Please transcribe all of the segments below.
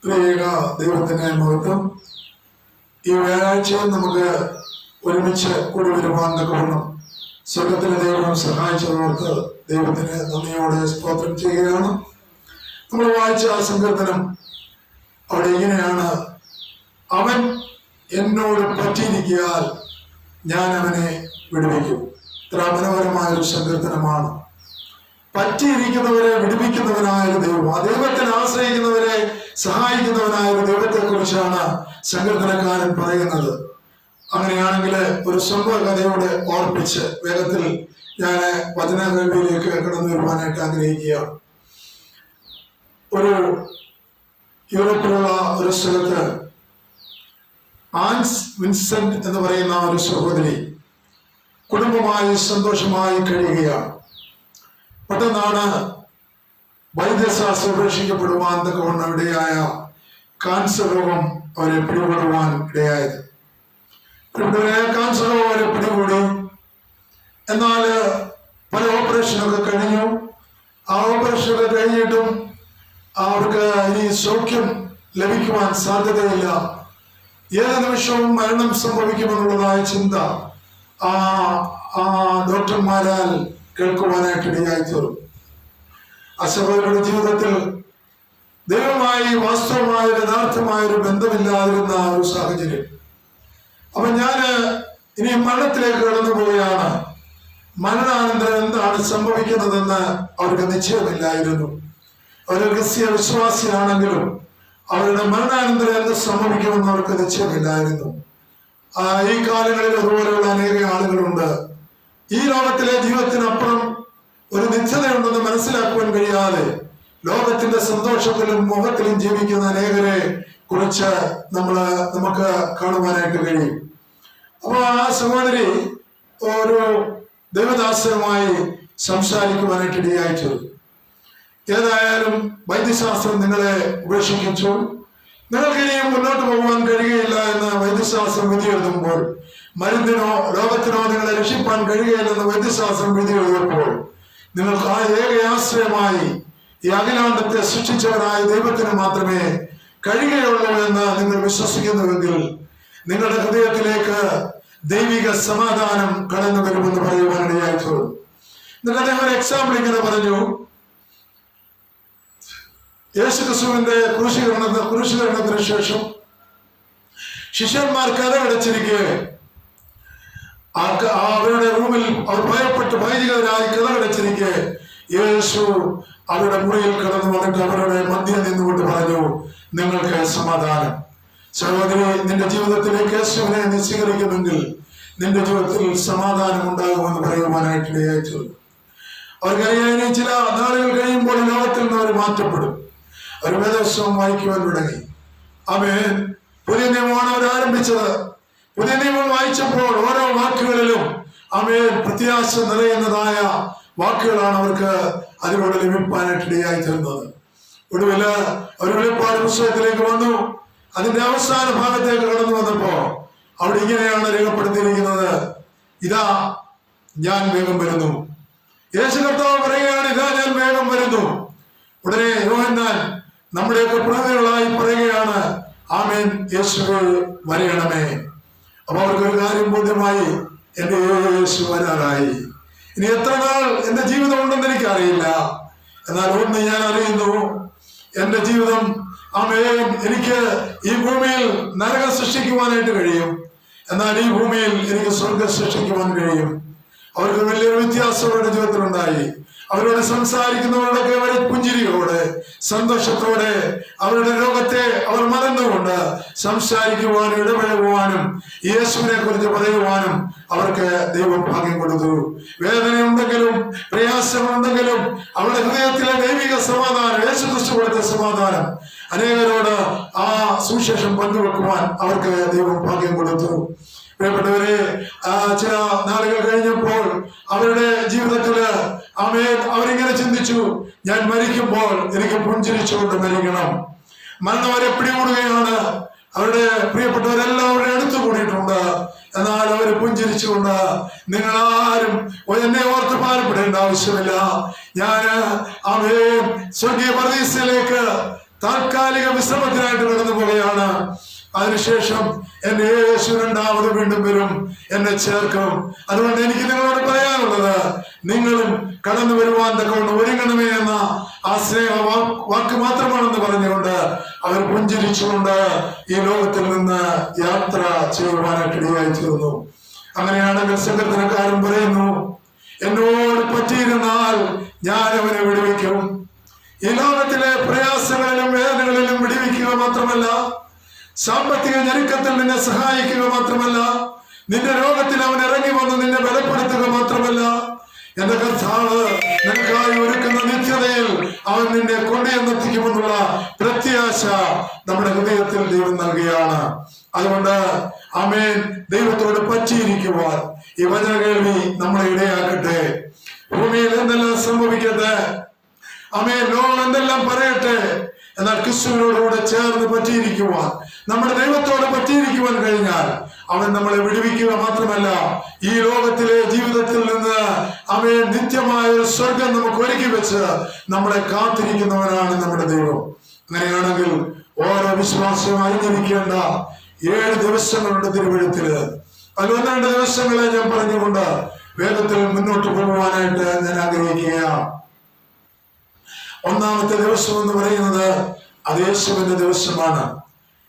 പ്രിയ ദൈവത്തിന്റെ മഹത്വം. ഈ വ്യാഴാഴ്ചയിൽ നമുക്ക് ഒരുമിച്ച് കൂടി വരുവാൻ തക്കവണ്ണം സ്വർഗത്തിലെ ദൈവം സഹായിച്ചതോർത്ത് ദൈവത്തിന് നന്ദിയോടെ സ്തോത്രം ചെയ്യുകയാണ്. നമ്മൾ വായിച്ച ആ സങ്കീർത്തനം അവിടെ ഇങ്ങനെയാണ്: അവൻ എന്നോട് പറ്റിയിരിക്കാൻ ഞാൻ അവനെ വിടുവിക്കും. ഇത്ര മനോഹരമായൊരു സങ്കീർത്തനമാണ്. പറ്റിയിരിക്കുന്നവരെ വിടുവിക്കുന്നവനായ ഒരു ദൈവം, ആ ദൈവത്തിന് ആശ്രയിക്കുന്നവരെ സഹായിക്കുന്നവനായ ഒരു ദൈവത്തെ കുറിച്ചാണ് സങ്കീർത്തനക്കാരൻ പറയുന്നത്. അങ്ങനെയാണെങ്കിൽ ഒരു സംഭവ കഥയോടെ ഓർപ്പിച്ച് വേഗത്തിൽ ഞാൻ വചനകേൾവിയിലേക്ക് കടന്നു വരുവാനായിട്ട് ആഗ്രഹിക്കുകയാണ്. ഒരു യൂറോപ്പിലുള്ള ഒരു സ്ഥലത്ത് ആൻസ് വിൻസെന്റ് എന്ന് പറയുന്ന ഒരു സഹോദരി കുടുംബമായി സന്തോഷമായി കഴിയുകയാണ്. പെട്ടെന്നാണ് വൈദ്യശാസ്ത്രം ഉപേക്ഷിക്കപ്പെടുവാൻ തക്കവണ്ണം ഇടയായ കാൻസർ രോഗം അവരെ പിടികൂടുവാൻ ഇടയായത്. കാൻസർ രോഗം അവരെ പിടികൂടി. എന്നാൽ പല ഓപ്പറേഷനൊക്കെ കഴിഞ്ഞു. ആ ഓപ്പറേഷനൊക്കെ കഴിഞ്ഞിട്ടും അവർക്ക് ഇനി സൗഖ്യം ലഭിക്കുവാൻ സാധ്യതയില്ല. ഏത് നിമിഷവും മരണം സംഭവിക്കുമെന്നുള്ളതായ ചിന്ത ആ ഡോക്ടർമാരാൽ കേൾക്കുവാനായിട്ട് ഇടയായി തീർന്നു. ആ സഹോദരിയുടെ ജീവിതത്തിൽ ദൈവമായി വാസ്തവമായ യഥാർത്ഥമായ ഒരു ബന്ധമില്ലാതിരുന്ന ഒരു സാഹചര്യം. അപ്പൊ ഞാന് ഇനി മരണത്തിലേക്ക് കടന്നു പോവുകയാണ്. മരണാനന്തരം എന്താണ് സംഭവിക്കുന്നതെന്ന് അവർക്ക് നിശ്ചയമില്ലായിരുന്നു. അവർ ക്രിസ്തീയ വിശ്വാസിയാണെങ്കിലും അവരുടെ മരണാനന്തരം എന്ത് സംഭവിക്കുമെന്ന് അവർക്ക് നിശ്ചയമില്ലായിരുന്നു. ഈ കാലങ്ങളിൽ അതുപോലെയുള്ള അനേക ആളുകളുണ്ട്. ഈ ലോകത്തിലെ ജീവിതത്തിനപ്പുറം ഒരു നിശ്ചയതയുണ്ടെന്ന് മനസ്സിലാക്കുവാൻ കഴിയാതെ ലോകത്തിന്റെ സന്തോഷത്തിലും മോഹത്തിലും ജീവിക്കുന്ന അനേകരെ കുറിച്ച് നമുക്ക് കാണുവാനായിട്ട് കഴിയും. അപ്പൊ ആ സഹോദരി ഒരു ദൈവദാസനുമായി സംസാരിക്കുവാനായിട്ട് ഇടയായിച്ചു. ഏതായാലും വൈദ്യശാസ്ത്രം നിങ്ങളെ ഉപേക്ഷിച്ചു, നിങ്ങൾക്ക് ഇനിയും മുന്നോട്ട് പോകുവാൻ കഴിയുകയില്ല എന്ന് വൈദ്യശാസ്ത്രം വിധി എഴുതുമ്പോൾ, മരുന്നിനോ രോഗത്തിനോ നിങ്ങളെ രക്ഷിപ്പാൻ കഴിയുകയില്ലെന്ന് വൈദ്യശാസ്ത്രം വിധി എഴുതുമ്പോൾ, നിങ്ങൾക്ക് ആ ഏക ആശ്രയമായി ഈ അഖിലാണ്ടത്തെ സൃഷ്ടിച്ചവരായ ദൈവത്തിന് മാത്രമേ കഴിയുകയുള്ളൂ എന്ന് നിങ്ങൾ വിശ്വസിക്കുന്നുവെങ്കിൽ നിങ്ങളുടെ ഹൃദയത്തിലേക്ക് ദൈവിക സമാധാനം കടന്നു വരുമെന്ന് പറയുവാനിടയായിട്ടു. എന്നിട്ട് അദ്ദേഹം ഒരു എക്സാമ്പിൾ ഇങ്ങനെ പറഞ്ഞു. യേശുക്രിസ്തുവിന്റെ ക്രൂശീകരണത്തിന് ശേഷം ശിഷ്യന്മാർ കഥകടച്ചിരിക്കെ അവരുടെ റൂമിൽ അവർ ഭയപ്പെട്ട് ഭൈതികരായി കഥകടച്ചിരിക്കെ യേശു അവരുടെ മുറിയിൽ കടന്നു വന്നിട്ട് അവരുടെ മധ്യം നിന്നുകൊണ്ട് പറഞ്ഞു, നിങ്ങൾക്ക് സമാധാനം. സഹോദരി, നിന്റെ ജീവിതത്തിലേക്ക് യേശുവിനെ നീ സ്വീകരിക്കുമെങ്കിൽ നിന്റെ ജീവിതത്തിൽ സമാധാനം ഉണ്ടാകുമെന്ന് പറയുവാനായിട്ട് ഇടയായിച്ചു. അവർക്കറിയാം ചില നാളുകൾ കഴിയുമ്പോൾ ലോകത്തിൽ നിന്ന് അവർ മാറ്റപ്പെടും. അവർ വേദപുസ്തകം വായിക്കുവാൻ തുടങ്ങി. ആമേൻ. പുതിയ നിയമമാണ് അവർ ആരംഭിച്ചത്. പുതിയ നിയമം വായിച്ചപ്പോൾ ഓരോ വാക്കുകളിലും ആമേൻ പ്രത്യാശ നിറയുന്നതായ വാക്കുകളാണ് അവർക്ക് അതിലൂടെ ലഭിക്കാനായിട്ട് ഇടയായി തീർന്നത്. ഒടുവിൽ അവർ വെളിപ്പാട് പുസ്തകത്തിലേക്ക് വന്നു. അതിന്റെ അവസാന ഭാഗത്തേക്ക് കടന്നു വന്നപ്പോ അവിടെ ഇങ്ങനെയാണ് രേഖപ്പെടുത്തിയിരിക്കുന്നത്: ഇതാ ഞാൻ വേഗം വരുന്നു. യേശു കർത്താവ് പറയുകയാണ്, ഇതാ ഞാൻ വേഗം വരുന്നു. ഉടനെ യോഹന്നാൻ നമ്മുടെയൊക്കെ പ്രതിനിധികളായി പറയുകയാണ്, ആമേൻ, യേശുവേ വരയണമേ. അപ്പൊ അവർക്കൊരു കാര്യം ബോധ്യമായി, എന്റെ യേശു വരാറായി. ഇനി എത്ര നാൾ എന്റെ ജീവിതം ഉണ്ടെന്ന് എനിക്കറിയില്ല. എന്നാൽ ഒന്ന് ഞാൻ അറിയുന്നു, എന്റെ ജീവിതം ആമേൻ, എനിക്ക് ഈ ഭൂമിയിൽ നരകം സൃഷ്ടിക്കുവാനായിട്ട് കഴിയും, എന്നാൽ ഈ ഭൂമിയിൽ എനിക്ക് സ്വർഗം സൃഷ്ടിക്കുവാൻ കഴിയും. അവർക്ക് വലിയൊരു വ്യത്യാസം അവരുടെ ജീവിതത്തിലുണ്ടായി. അവരോട് സംസാരിക്കുന്നവരോടൊക്കെ അവർ പുഞ്ചിരിയോടെ സന്തോഷത്തോടെ അവരുടെ രോഗത്തെ അവർ മറന്നുകൊണ്ട് സംസാരിക്കുവാനും ഇടപഴകുവാനും യേശുവിനെ കുറിച്ച് പറയുവാനും അവർക്ക് ദൈവം ഭാഗ്യം കൊടുത്തു. വേദനയുണ്ടെങ്കിലും പ്രയാസമുണ്ടെങ്കിലും അവരുടെ ഹൃദയത്തിലെ ദൈവിക സമാധാനം, യേശു ക്രിസ്തു കൊടുത്ത സമാധാനം അനേകരോട് ആ സുവിശേഷം പങ്കുവെക്കുവാൻ അവർക്ക് ദൈവം ഭാഗ്യം കൊടുത്തു. പ്രിയപ്പെട്ടവരെ, ചില നാളുകൾ കഴിഞ്ഞപ്പോൾ അവരുടെ ജീവിതത്തില് ആമേൻ അവരിങ്ങനെ ചിന്തിച്ചു, ഞാൻ മരിക്കുമ്പോൾ എനിക്ക് പുഞ്ചിരിച്ചുകൊണ്ട് മരിക്കണം. മരണം അവരെ പിടികൂടുകയാണ്. അവരുടെ പ്രിയപ്പെട്ടവരെല്ലാം അവരുടെ അടുത്ത് കൂടിയിട്ടുണ്ട്. എന്നാൽ അവർ പുഞ്ചിരിച്ചുകൊണ്ട്, നിങ്ങൾ ആരും എന്നെ ഓർത്ത് ഭാരപ്പെടേണ്ട ആവശ്യമില്ല, ഞാൻ ആമേൻ സ്വർഗീയ പരദീസയിലേക്ക് താൽക്കാലിക വിശ്രമത്തിനായിട്ട് കടന്നു പോവുകയാണ്. അതിനുശേഷം എന്റെ യേശു രണ്ടാമത് വീണ്ടും വരും, എന്നെ ചേർക്കും. അതുകൊണ്ട് എനിക്ക് നിങ്ങളോട് പറയാനുള്ളത്, നിങ്ങളും കടന്നു വരുവാൻ തക്കവണ്ണം ഒരുങ്ങണമേ എന്ന ആ സ്നേഹ വാക്ക് മാത്രമാണെന്ന് പറഞ്ഞുകൊണ്ട് അവർ പുഞ്ചിരിച്ചുകൊണ്ട് ഈ ലോകത്തിൽ നിന്ന് യാത്ര ചെയ്യുവാനായിട്ട് ഇടയായി തീർന്നു. അങ്ങനെയാണെങ്കിൽ സങ്കീർത്തനക്കാരൻ പറയുന്നു, എന്നോട് പറ്റിയിരുന്നാൽ ഞാൻ അവനെ വിടുവിക്കും. ഈ ലോകത്തിലെ പ്രയാസങ്ങളിലും വേദനകളിലും വിടുവിക്കുക മാത്രമല്ല, സാമ്പത്തിക ഞെരുക്കത്തിൽ നിന്നെ സഹായിക്കുക മാത്രമല്ല, നിന്റെ രോഗത്തിൽ അവൻ ഇറങ്ങി വന്ന് നിന്നെ ബലപ്പെടുത്തുക മാത്രമല്ല, എന്റെ കർത്താവ് നിനക്കായി ഒരുക്കുന്ന നിത്യതയിൽ അവൻ നിന്നെ കൊണ്ടുചെന്നെത്തിക്കുമെന്നുള്ള പ്രത്യാശ നമ്മുടെ ഹൃദയത്തിൽ ദൈവം നൽകുകയാണ്. അതുകൊണ്ട് ആമേൻ, ദൈവത്തോട് പറ്റിയിരിക്കുവാൻ ഈ വചന കേൾവി നമ്മളെ ഇടയാക്കട്ടെ. ഭൂമിയിൽ എന്തെല്ലാം സംഭവിക്കട്ടെ, ആമേൻ, ലോകം എന്തെല്ലാം പറയട്ടെ, എന്നാൽ ക്രിസ്തുവിനോടുകൂടെ ചേർന്ന് പറ്റിയിരിക്കുവാൻ, നമ്മുടെ ദൈവത്തോട് പറ്റിയിരിക്കുവാൻ കഴിഞ്ഞാൽ അവൻ നമ്മളെ വിടുവിക്കുക മാത്രമല്ല, ഈ ലോകത്തിലെ ജീവിതത്തിൽ നിന്ന് അവൻ നിത്യമായ ഒരു സ്വർഗം നമുക്ക് ഒരുക്കി വെച്ച് നമ്മളെ കാത്തിരിക്കുന്നവനാണ് നമ്മുടെ ദൈവം. അങ്ങനെയാണെങ്കിൽ ഓരോ വിശ്വാസവും അറിഞ്ഞിരിക്കേണ്ട 7 ദിവസങ്ങളുണ്ട് തിരുവഴുത്തില്. അതിൽ 1-2 ദിവസങ്ങളെ ഞാൻ പറഞ്ഞുകൊണ്ട് വേഗത്തിൽ മുന്നോട്ട് പോകുവാനായിട്ട് ഞാൻ ആഗ്രഹിക്കുകയാണ്. ഒന്നാമത്തെ ദിവസം എന്ന് പറയുന്നത് അത് യേശുവിന്റെ ദിവസമാണ്.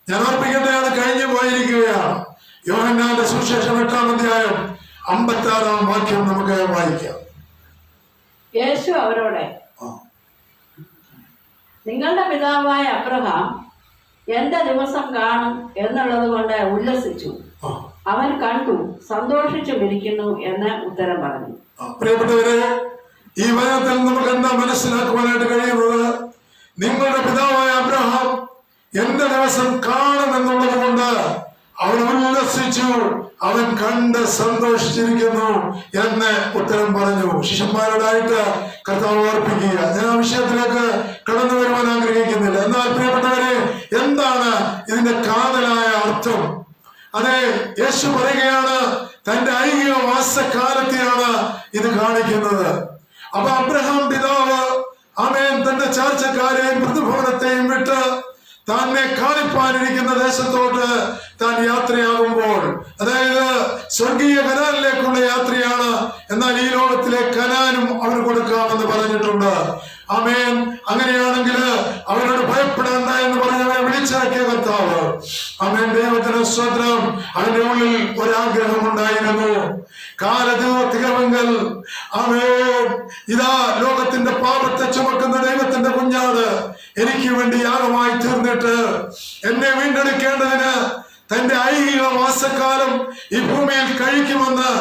ഞാൻ ഓർപ്പിക്കട്ടെ, അത് കഴിഞ്ഞു പോയിരിക്കുകയാണ്. യോഹന്നാന്റെ സുവിശേഷം 8-ാം അധ്യായം 56-ാം വാക്യം നമുക്ക് വായിക്കാം. യേശു അവരോട്, നിങ്ങളുടെ പിതാവായ അബ്രഹാം എന്റെ ദിവസം കാണും എന്നുള്ളത് കൊണ്ട് ഉല്ലസിച്ചു, അവൻ കണ്ടു സന്തോഷിച്ചുമിരിക്കുന്നു എന്ന് ഉത്തരം പറഞ്ഞു. പ്രിയപ്പെട്ടവരെ, ഈ വചനത്തിൽ നമുക്ക് എന്താ മനസ്സിലാക്കുവാനായിട്ട് കഴിയുന്നത്? നിങ്ങളുടെ പിതാവായ അബ്രഹാം എന്റെ ദിവസം കാണുമെന്നുള്ളത് കൊണ്ട് അവൻ ഉല്ലസിച്ചു, അവൻ കണ്ട് സന്തോഷിച്ചിരിക്കുന്നു എന്ന് ഉത്തരം പറഞ്ഞു. ശിഷ്യന്മാരോടായിട്ട് കർത്താവ് ഓർപ്പിക്കുക. ഞാൻ ആ വിഷയത്തിലേക്ക് കടന്നു വരുവാൻ ആഗ്രഹിക്കുന്നില്ല. എന്നാൽ പ്രിയപ്പെട്ടവരെ, എന്താണ് ഇതിന്റെ കാതലായ അർത്ഥം? അതെ, യേശു പറയുകയാണ്, തന്റെ ഐഹിക വാസക്കാലത്തെയാണ് ഇത് കാണിക്കുന്നത്. അപ്പൊ അബ്രഹാം പിതാവ് ആമേൻ തന്റെ ചാർച്ചക്കാരെയും പ്രതിഭവനത്തെയും വിട്ട് തന്നെ കാണിപ്പാനിരിക്കുന്ന ദേശത്തോട്ട് താൻ യാത്രയാകുമ്പോൾ, അതായത് സ്വർഗീയ കനാനിലേക്കുള്ള യാത്രയാണ്. എന്നാൽ ഈ ലോകത്തിലെ കനാനും അവന് കൊടുക്കാമെന്ന് പറഞ്ഞിട്ടുണ്ട്. ആമേൻ. അങ്ങനെയാണെങ്കിൽ അവനോട് ഭയപ്പെടേണ്ട എന്ന് പറഞ്ഞ് അവനെ വിളിച്ചിറക്കിയ കർത്താവ്, ആമേൻ, ദൈവത്തിന് സ്തോത്രം. അവന്റെ ഉള്ളിൽ ഒരാഗ്രഹം ഉണ്ടായിരുന്നു. കാലദീർഘമെങ്കിൽ ആമേൻ, ഇതാ ലോകത്തിന്റെ പാപത്തെ ചുമക്കുന്ന ദൈവത്തിന്റെ കുഞ്ഞാട് എനിക്ക് വേണ്ടി യാഗമായി തീർന്നിട്ട് എന്നെ വീണ്ടെടുക്കേണ്ടതിന് തന്റെ ഐഹിക വാസക്കാലം ഈ ഭൂമിയിൽ കഴിക്കുമെന്ന്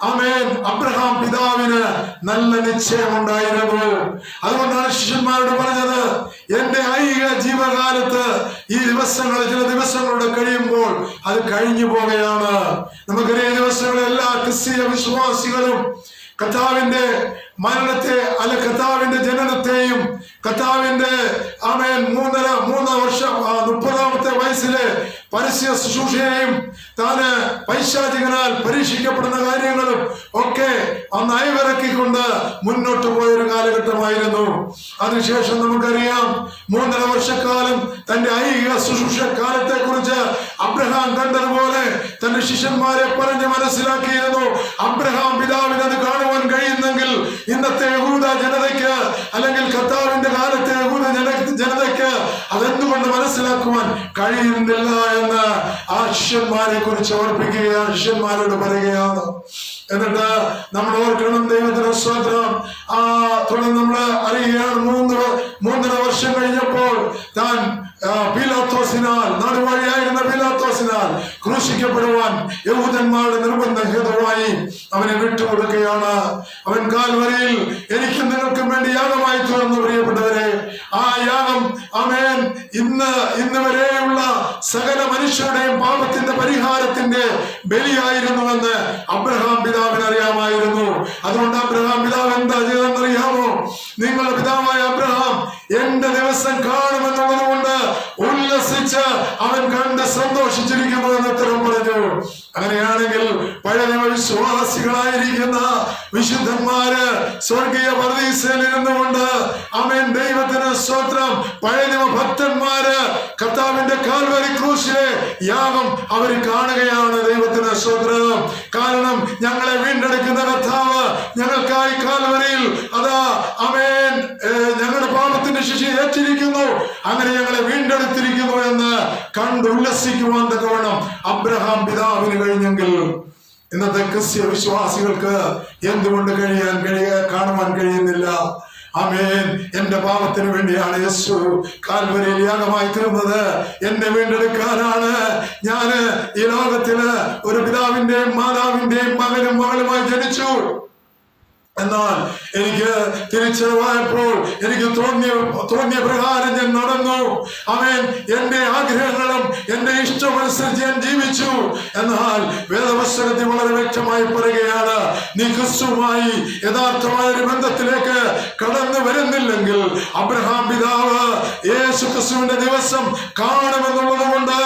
ആമേൻ അബ്രഹാം പിതാവിന് നല്ല നിശ്ചയമുണ്ടായിരുന്നു. അതുകൊണ്ടാണ് ശിഷ്യന്മാരോട് പറഞ്ഞത്, എന്റെ ഐഹിക ജീവകാലത്ത് ഈ ദിവസങ്ങൾ, ചില ദിവസങ്ങളുടെ കഴിയുമ്പോൾ അത് കഴിഞ്ഞു പോവുകയാണ്. നമുക്കറിയാം, ദിവസങ്ങളിൽ എല്ലാ ക്രിസ്തീയ വിശ്വാസികളും കർത്താവിന്റെ മരണത്തെ അല്ല കർത്താവിന്റെ ജനനത്തെയും കർത്താവിന്റെ ആമേൻ 3 വർഷം 30-ാമത്തെ വയസ്സിലെ പരസ്യ ശുശ്രൂഷയെയും താന് പൈശാചികനാൽ പരീക്ഷിക്കപ്പെടുന്ന കാര്യങ്ങളും ഒക്കെ അന്ന് അയവിറക്കിക്കൊണ്ട് മുന്നോട്ട് പോയൊരു കാലഘട്ടമായിരുന്നു. അതിനുശേഷം നമുക്കറിയാം, 3.5 വർഷക്കാലം തന്റെ ഐഹിക ശുശ്രൂഷ കാലത്തെ കുറിച്ച് അബ്രഹാം കണ്ടതുപോലെ തന്റെ ശിഷ്യന്മാരെ പറഞ്ഞ് മനസ്സിലാക്കിയിരുന്നു. അബ്രഹാം പിതാവിന് അത് കാണുവാൻ കഴിയുന്നെങ്കിൽ ഇന്നത്തെ യഹൂദ ജനതയ്ക്ക്, അല്ലെങ്കിൽ കർത്താവിന്റെ കാലത്തെ യഹൂദ ജനതയ്ക്ക് അതെന്തുകൊണ്ട് മനസ്സിലാക്കുവാൻ കഴിയുന്നില്ല എന്ന് ആ ശിഷ്യന്മാരെ കുറിച്ച് ഓർപ്പിക്കുകയാണ്, ശിഷ്യന്മാരോട് പറയുകയാണ്. എന്നിട്ട് നമ്മൾ ഓർക്കണം, ദൈവത്തിന് സ്തോത്രം. തുടർന്ന് നമ്മൾ അറിയുകയാണ്, 3.5 വർഷം കഴിഞ്ഞപ്പോൾ താൻ പീലാത്തോസിനാൽ, നാടുവാഴിയായിരുന്ന പീലാത്തോസിനാൽ ക്രൂശിക്കപ്പെടുവാൻ യഹൂദന്മാരുടെ നിർബന്ധ ഹേതുവായി അവനെ വിട്ടുകൊടുക്കുകയാണ്. അവൻ കാൽവരിയിൽ എനിക്കും നിങ്ങൾക്കും വേണ്ടി യാഗമായി തീർന്നു. പ്രിയപ്പെട്ടവരെ, ആ യാഗം ആമേൻ ഇന്ന് വരെയുള്ള സകല മനുഷ്യരുടെയും പാപത്തിന്റെ പരിഹാരത്തിന്റെ ബലിയായിരുന്നുവെന്ന് അബ്രഹാം പിതാവിന് അറിയാമായിരുന്നു. അതുകൊണ്ട് അബ്രഹാം പിതാവ് എന്താ ചെയ്തെന്നറിയാമോ? നിങ്ങളുടെ പിതാവായ അബ്രഹാം എന്റെ ദിവസം കാണുമെന്നുള്ളത് കൊണ്ട് ഉല്ലസിച്ച് അവൻ കണ്ട് സന്തോഷിച്ചിരിക്കുന്നു എന്ന് ഉത്തരം പറഞ്ഞു. അങ്ങനെയാണെങ്കിൽ പഴയ നിയമ വിശ്വാസികളായിരിക്കുന്ന വിശുദ്ധന്മാര് സ്വർഗീയ പർദീസയിൽ ഇരുന്നുകൊണ്ട് ആമേൻ ദൈവത്തിന് സ്തോത്രം, പഴയ നിയമ ഭക്തന്മാര് കർത്താവിന്റെ കാൽവരി ക്രൂശിലെ യാഗം അവർ കാണുകയാണ്. ദൈവത്തിന് സ്തോത്രം. കാരണം ഞങ്ങളെ വീണ്ടെടുക്കുന്ന കർത്താവ് ഞങ്ങൾക്കായി കാൽവരിയിൽ അതാ ആമേൻ ഞങ്ങളുടെ പാപത്തിന്റെ ശിക്ഷ ഏറ്റിരിക്കുന്നു, അങ്ങനെ ഞങ്ങളെ വീണ്ടെടുത്തിരിക്കുന്നു എന്ന് കണ്ട് ഉല്ലസിക്കുവാൻ തക്കവണ്ണം അബ്രഹാം പിതാവിന് കഴിഞ്ഞെങ്കിൽ ഇന്നത്തെ ക്രിസ്ത്യ വിശ്വാസികൾക്ക് എന്തുകൊണ്ട് കാണുവാൻ കഴിയുന്നില്ല? ആമേൻ. എന്റെ പാപത്തിന് വേണ്ടിയാണ് യേശു കാൽവരിയിൽ യാഗമായി തീർന്നത്. എന്നെ വീണ്ടെടുക്കാനാണ് ഞാൻ ഈ ലോകത്തില് ഒരു പിതാവിന്റെയും മാതാവിന്റെയും മകനും മകളുമായി ജനിച്ചു. എന്നാൽ എനിക്ക് തിരിച്ചറിവായപ്പോൾ എനിക്ക് തോന്നിയ പ്രകാരം ഞാൻ നടന്നു. ആമേൻ. എന്റെ ആഗ്രഹങ്ങളും എന്റെ ഇഷ്ടമനുസരിച്ച് ഞാൻ ജീവിച്ചു. എന്നാൽ വേദപുസ്തകത്തിൽ വളരെ വ്യക്തമായി പറയുകയാണ്, നീ ക്രിസ്തുവുമായി യഥാർത്ഥമായ ഒരു ബന്ധത്തിലേക്ക് കടന്നു വരുന്നില്ലെങ്കിൽ അബ്രഹാം പിതാവ് യേശു ക്രിസ്തുവിന്റെ ദിവസം കാണുമെന്നുള്ളത് കൊണ്ട്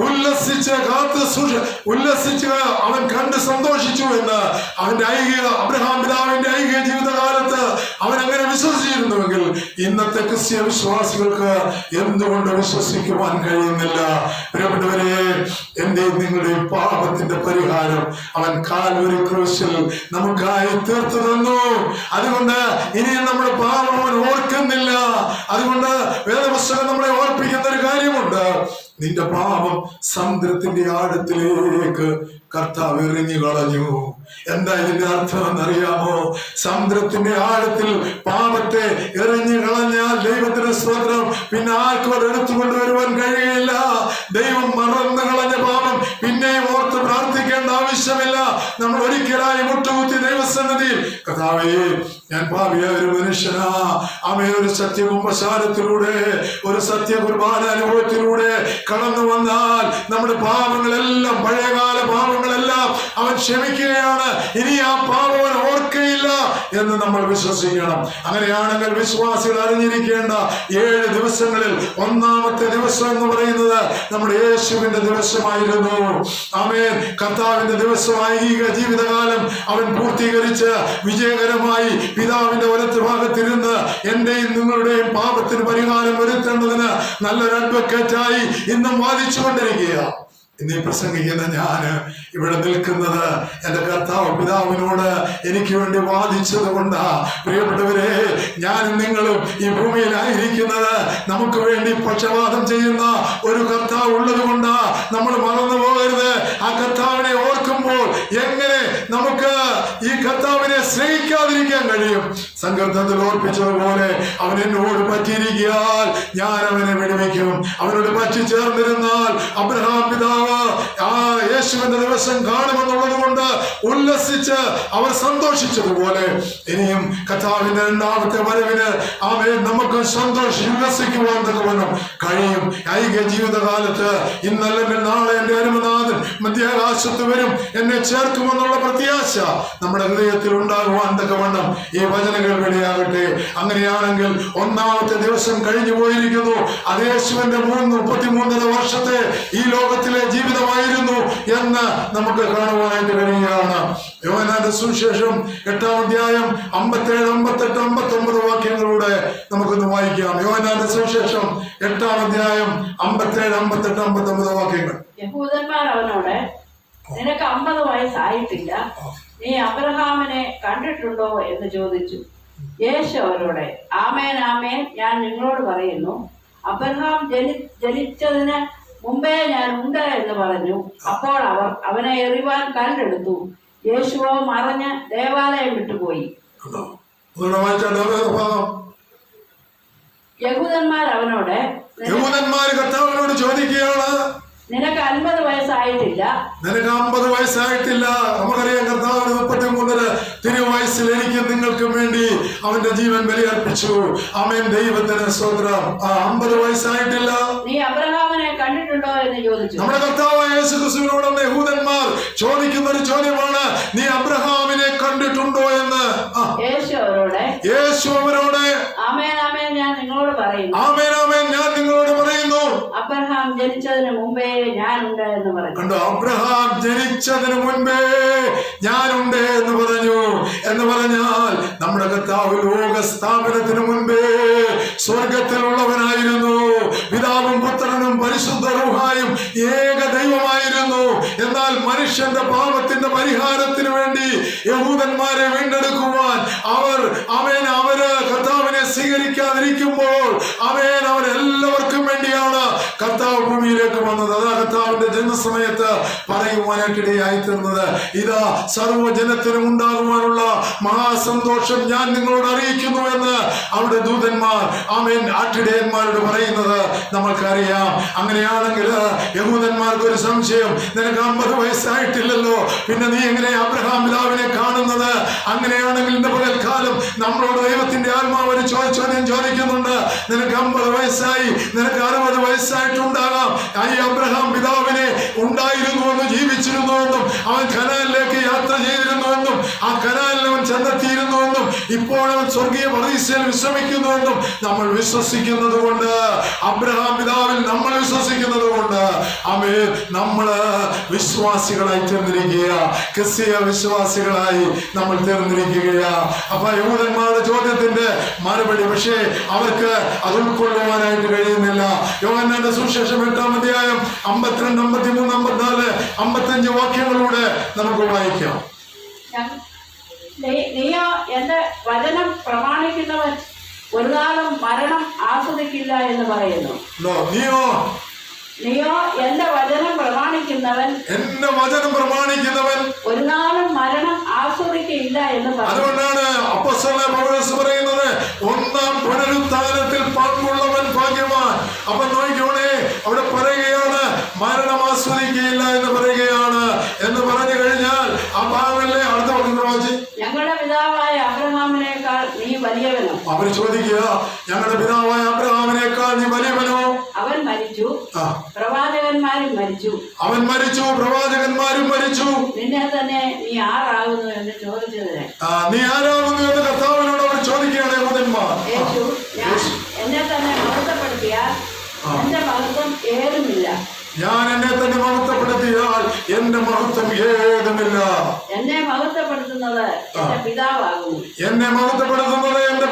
ഉല്ലസിച്ച് അവൻ കണ്ട് സന്തോഷിച്ചു എന്ന് അവന്റെ അബ്രഹാം പിതാവിന്റെ ജീവിതകാലത്ത് അവൻ അങ്ങനെ വിശ്വസിച്ചിരുന്നുവെങ്കിൽ ഇന്നത്തെ ക്രിസ്ത്യ വിശ്വാസികൾക്ക് എന്തുകൊണ്ട് വിശ്വസിക്കുവാൻ കഴിയുന്നില്ല? പ്രിയപ്പെട്ടവരെ, എന്റെയും നിങ്ങളുടെയും പാപത്തിന്റെ പരിഹാരം അവൻ കാൽവരി ക്രൂശിൽ നമുക്കായി തീർത്തു തന്നു. അതുകൊണ്ട് ഇനിയും നമ്മുടെ പാപം അവൻ ഓർക്കുന്നില്ല. അതുകൊണ്ട് വേദപുസ്തകം നമ്മളെ ഓർപ്പിക്കുന്ന ഒരു കാര്യമുണ്ട്, നിന്റെ പാപം സമുദ്രത്തിന്റെ ആഴത്തിലേക്ക് കർത്താവ് എറിഞ്ഞു കളഞ്ഞു. എന്താ ഇതിന്റെ അർത്ഥം എന്നറിയാമോ? സമുദ്രത്തിന്റെ ആഴത്തിൽ പാപത്തെ എറിഞ്ഞു കളഞ്ഞാൽ ദൈവത്തിന് സ്തോത്രം, പിന്നെ ആർക്കും അത് എടുത്തുകൊണ്ടുവരുവാൻ കഴിയില്ല. ദൈവം മറന്നു കളഞ്ഞ പാപം പിന്നെയും ഓർത്ത് പ്രാർത്ഥിക്കേണ്ട ആവശ്യമില്ല. നമ്മൾ ഒരിക്കലായി മുട്ടുകുത്തി ദൈവസന്നിധിയിൽ, കർത്താവേ ഞാൻ പാപിയായ ഒരു മനുഷ്യനാ, ആമേൻ, ഒരു സത്യകുംഭസാരത്തിലൂടെ ഒരു സത്യകുർബാന അനുഭവത്തിലൂടെ കടന്നു വന്നാൽ നമ്മുടെ പാപങ്ങളെല്ലാം, പഴയകാല പാപങ്ങളെല്ലാം അവൻ ക്ഷമിക്കുകയാണ്. ഇനി ആ പാപം അവൻ ഓർക്കയില്ല എന്ന് നമ്മൾ വിശ്വസിക്കണം. അങ്ങനെയാണെങ്കിൽ വിശ്വാസികൾ അറിഞ്ഞിരിക്കേണ്ട 7 ദിവസങ്ങളിൽ ഒന്നാമത്തെ ദിവസം എന്ന് പറയുന്നത് നമ്മുടെ യേശുവിന്റെ ദിവസമായിരുന്നു. ആമേൻ. കർത്താവിന്റെ ദിവസമായി ഈ ജീവിതകാലം അവൻ പൂർത്തീകരിച്ച് വിജയകരമായി പിതാവിന്റെ വലത്ത് ഭാഗത്തിരുന്ന് എന്റെയും നിങ്ങളുടെയും പാപത്തിന് പരിഹാരം വരുത്തേണ്ടതിന് നല്ലൊരു അഡ്വക്കേറ്റായി ഇന്നും വാദിച്ചുകൊണ്ടിരിക്കുക. ഇന്നീ പ്രസംഗിക്കുന്ന ഞാന് ഇവിടെ നിൽക്കുന്നത് എന്റെ കർത്താവ് പിതാവിനോട് എനിക്ക് വേണ്ടി വാദിച്ചത് കൊണ്ടാ. പ്രിയപ്പെട്ടവരെ, ഞാനും നിങ്ങളും ഈ ഭൂമിയിലായിരിക്കുന്നത് നമുക്ക് വേണ്ടി പക്ഷപാതം ചെയ്യുന്ന ഒരു കർത്താവ് ഉള്ളത് കൊണ്ടാ. നമ്മൾ മറന്നു പോകരുത്. ആ കർത്താവിനെ ഓർക്കുമ്പോൾ എങ്ങനെ നമുക്ക് ഈ കർത്താവിനെ സ്നേഹിക്കാതിരിക്കാൻ കഴിയും? സങ്കീർത്തനത്തിൽ ഓർപ്പിച്ചതുപോലെ അവൻ എന്നോട് പറ്റിയിരിക്കാൻ ഞാൻ അവനെ വിടുവിക്കും. അവനോട് പറ്റി ചേർന്നിരുന്നാൽ അബ്രഹാം പിതാവ് ആ യേശുവിന്റെ ദിവസം കാണുമെന്നുള്ളത് കൊണ്ട് ഉല്ലസിച്ച് അവർ സന്തോഷിച്ചതുപോലെ ഇനിയും കർത്താവിന്റെ 2ാമത്തെ വരവിന് അവയെ നമുക്ക് ഉല്ലസിക്കുവാൻ തക്കവണ്ണം കഴിയും. ഐക്യ ജീവിതകാലത്ത് ഇന്നല്ലെങ്കിൽ നാളെ എന്റെ അരുമനാഥൻ മധ്യാകാശത്ത് വരും, എന്നെ ചേർക്കുമെന്നുള്ള പ്രത്യാശ നമ്മുടെ ഹൃദയത്തിൽ ഉണ്ടാകുവാൻ തക്കവണ്ണം ഈ വചനങ്ങൾ വഴിയാകട്ടെ. അങ്ങനെയാണെങ്കിൽ 1ാമത്തെ ദിവസം കഴിഞ്ഞു പോയിരിക്കുന്നു. അത് യേശുവിന്റെ 33.5 വർഷത്തെ ഈ ലോകത്തിലെ ജീവിതമായിരുന്നു എന്ന് നമുക്ക് കാണുവാനായിട്ട് കഴിയുകയാണ്. യോഹന്നാന്റെ സുവിശേഷം 8-ാം അധ്യായം 57, 58, 59 വാക്യങ്ങളിലൂടെ നമുക്കൊന്ന് വായിക്കാം. യോഹന്നാന്റെ സുവിശേഷം 8-ാം അധ്യായം 57, 58, 59 വാക്യങ്ങൾ. യഹൂദന്മാർ അവനോട്, നിനക്ക് 50 വയസ്സായിട്ടില്ല, നീ അബ്രഹാമിനെ കണ്ടിട്ടുണ്ടോ എന്ന് ചോദിച്ചു. യേശു അവരോട്, ആമേൻ ആമേൻ ഞാൻ നിങ്ങളോട് പറയുന്നു, അബ്രഹാം ജനിച്ചതിന് മുമ്പേ ഞാൻ ഉണ്ട് എന്ന് പറഞ്ഞു. അപ്പോൾ അവർ അവനെ എറിവാൻ കല്ലെടുത്തു. യേശുവോ മറഞ്ഞ് ദേവാലയം വിട്ടുപോയി. യഹൂദന്മാർ കർത്താവിനോട് ചോദിക്കുകയാണ്, നിനക്ക് 50 വയസ്സായിട്ടില്ല? നിനക്ക് 50 വയസ്സായിട്ടില്ല. നമുക്കറിയാം കർത്താവിന് 33 തിരുവയസ്സിൽ എനിക്കും നിങ്ങൾക്കും വേണ്ടി അവന്റെ ജീവൻ ബലിയർപ്പിച്ചു. ആമേൻ. ദൈവത്തിന് സ്തോത്രം. 50 വയസ്സായിട്ടില്ല. നീ അബ്രഹാമിനെ കണ്ടിട്ടുണ്ടോ എന്ന് ചോദിച്ചു. നമ്മുടെ കർത്താവ് യേശു ക്രിസ്തുവിനോട് യഹൂദന്മാർ ചോദിക്കുന്ന ഒരു ചോദ്യമാണ്, നീ അബ്രഹാമിനെ കണ്ടിട്ടുണ്ടോ എന്ന്. യേശു അവരോട്, ആമേൻ ആമേൻ ഞാൻ നിങ്ങളോട് പറയുന്നു, ആമേൻ ആമേൻ ഞാൻ നിങ്ങളോട് പറയുന്നു, അബ്രഹാം അബ്രഹാം ജനിച്ചതിന് മുമ്പേ ഞാനുണ്ട് എന്ന് പറഞ്ഞു. കണ്ടോ, അബ്രഹാം ജനിച്ചതിന് മുൻപേ ഞാനുണ്ട് എന്ന് പറഞ്ഞു. എന്ന് പറഞ്ഞാൽ നമ്മുടെ കർത്താവ് ലോക സ്ഥാപനത്തിന് മുൻപേ സ്വർഗത്തിലുള്ളവനായിരുന്നു. പിതാവും പുത്രനും പരിശുദ്ധ റൂഹായും ഏക ദൈവമായിരുന്നു. എന്നാൽ മനുഷ്യന്റെ പാപത്തിന്റെ പരിഹാരത്തിന് വേണ്ടി യഹൂദന്മാരെ വീണ്ടെടുക്കുവാൻ അവര് കർത്താവിനെ സ്വീകരിക്കാതിരിക്കുമ്പോൾ അവരെല്ലാവർക്കും വേണ്ടിയാണ് കർത്താവ് ഭൂമിയിലേക്ക് വന്നത്. അതാ കർത്താവിന്റെ ജന്മസമയത്ത് പറയുവാനായിട്ടിടയായി തീർന്നത്, ഇതാ സർവ്വജനത്തിനും ഉണ്ടാകുവാനുള്ള മഹാസന്തോഷം ഞാൻ നിങ്ങളോട് അറിയിക്കുന്നു എന്ന് അവിടെ ദൂതന്മാർ ആട്ടിടയന്മാരോട് പറയുന്നത് നമ്മൾക്കറിയാം. അങ്ങനെയാണെങ്കിൽ യഹൂദന്മാർക്ക് ഒരു സംശയം, നിനക്ക് 50 വയസ്സായിട്ടില്ലല്ലോ, പിന്നെ നീ എങ്ങനെ അബ്രഹാം പിതാവിനെ കാണുന്നത്? അങ്ങനെയാണെങ്കിൽ ഇന്ന് പകൽക്കാലം നമ്മളോട് ദൈവത്തിന്റെ ആത്മാവ് ഒരു ചോദ്യം ചോദിക്കുന്നുണ്ട്. നിനക്ക് 50 വയസ്സായി, നിനക്ക് 60 വയസ്സായിട്ടുണ്ടാകാം. ഈ അബ്രഹാം പിതാവിനെ ഉണ്ടായിരുന്നുവെന്നും ജീവിച്ചിരുന്നുവെന്നും അവൻ കനാലിലേക്ക് യാത്ര ചെയ്തിരുന്നുവെന്നും ആ കനാലിൽ അവൻ ചെന്നെത്തിയിരുന്നുവെന്നും ഇപ്പോൾ അവൻ സ്വർഗീയ പരദീസയിൽ വിശ്രമിക്കുന്നുവെന്നും നമ്മൾ വിശ്വസിക്കുന്നത് കൊണ്ട്, അബ്രഹാം പിതാവിൽ നമ്മൾ വിശ്വസിക്കുന്നത് കൊണ്ട് നമ്മള് വിശ്വാസികളായി തീർന്നിരിക്കുക, ക്രിസ്തീയ വിശ്വാസികളായി നമ്മൾ തീർന്നിരിക്കുകയാ. അപ്പൊ യഹൂദന്മാരുടെ ചോദ്യത്തിന്റെ മറുപടി പക്ഷേ അവർക്ക് അത് ഉൾക്കൊള്ളുവാനായിട്ട് കഴിയുന്നില്ല. യോഹന്നാന്റെ സുവിശേഷം 8-ാം അധ്യായം 52, 53, 54, 55 വാക്യങ്ങളിലൂടെ നമുക്ക് വായിക്കാം. നീയോ എന്റെ വചനം പ്രമാണിക്കുന്നവൻ ഒരു നാളും മരണം ആസ്വദിക്കില്ല എന്ന് പറയുന്നു. നീയോ എന്റെ വചനം പ്രമാണിക്കുന്നവൻ ഒരു നാളും മരണം ആസ്വദിക്കില്ല എന്ന് പറയുന്നു. അതുകൊണ്ടാണ് അപ്പോസ്തലനായ പൗലോസ് പറയുന്നത്, ഒന്നാം പുനരുത്ഥാനത്തിൽ പങ്കുള്ളവൻ ഭാഗ്യവാൻ. അപ്പൊ നോക്കിക്കോണേ, അവിടെ പറയുകയാണ് മരണം ആസ്വദിക്കുകയില്ല എന്ന് പറയുകയാണ്. എന്ന് പറഞ്ഞു കഴിഞ്ഞാൽ ആ ഭാഗമല്ലേ അടുത്ത വാക്യം, ഞങ്ങളുടെ പിതാവായ അബ്രഹാമിനേക്കാൾ നീ വലിയവനോ? അവർ ചോദിക്കുക, ഞങ്ങളുടെ പിതാവായ അബ്രഹാമിനേക്കാൾ നീ വലിയവനോ? അവൻ മരിച്ചു, പ്രവാചകന്മാരും മരിച്ചു. പ്രവാചകന്മാരും മരിച്ചു. നിന്നെ തന്നെ നീ ആരാകുന്നു എന്ന് ചോദിച്ചതിന് നീ ആരാകുന്നു എന്ന് കർത്താവിനോട് അവർ ചോദിക്കുകയാണ് യഹൂദന്മാർ. യേശു, എന്നെ തന്നെ മഹത്വപ്പെടുത്തിയാൽ എന്റെ മഹത്വം ഏതുമില്ല. ഞാൻ എന്നെ തന്നെ മഹത്വപ്പെടുത്തിയാൽ എന്റെ മഹത്വം ഏതുമില്ല. എന്നെ മഹത്വപ്പെടുത്തുന്നത് എന്റെ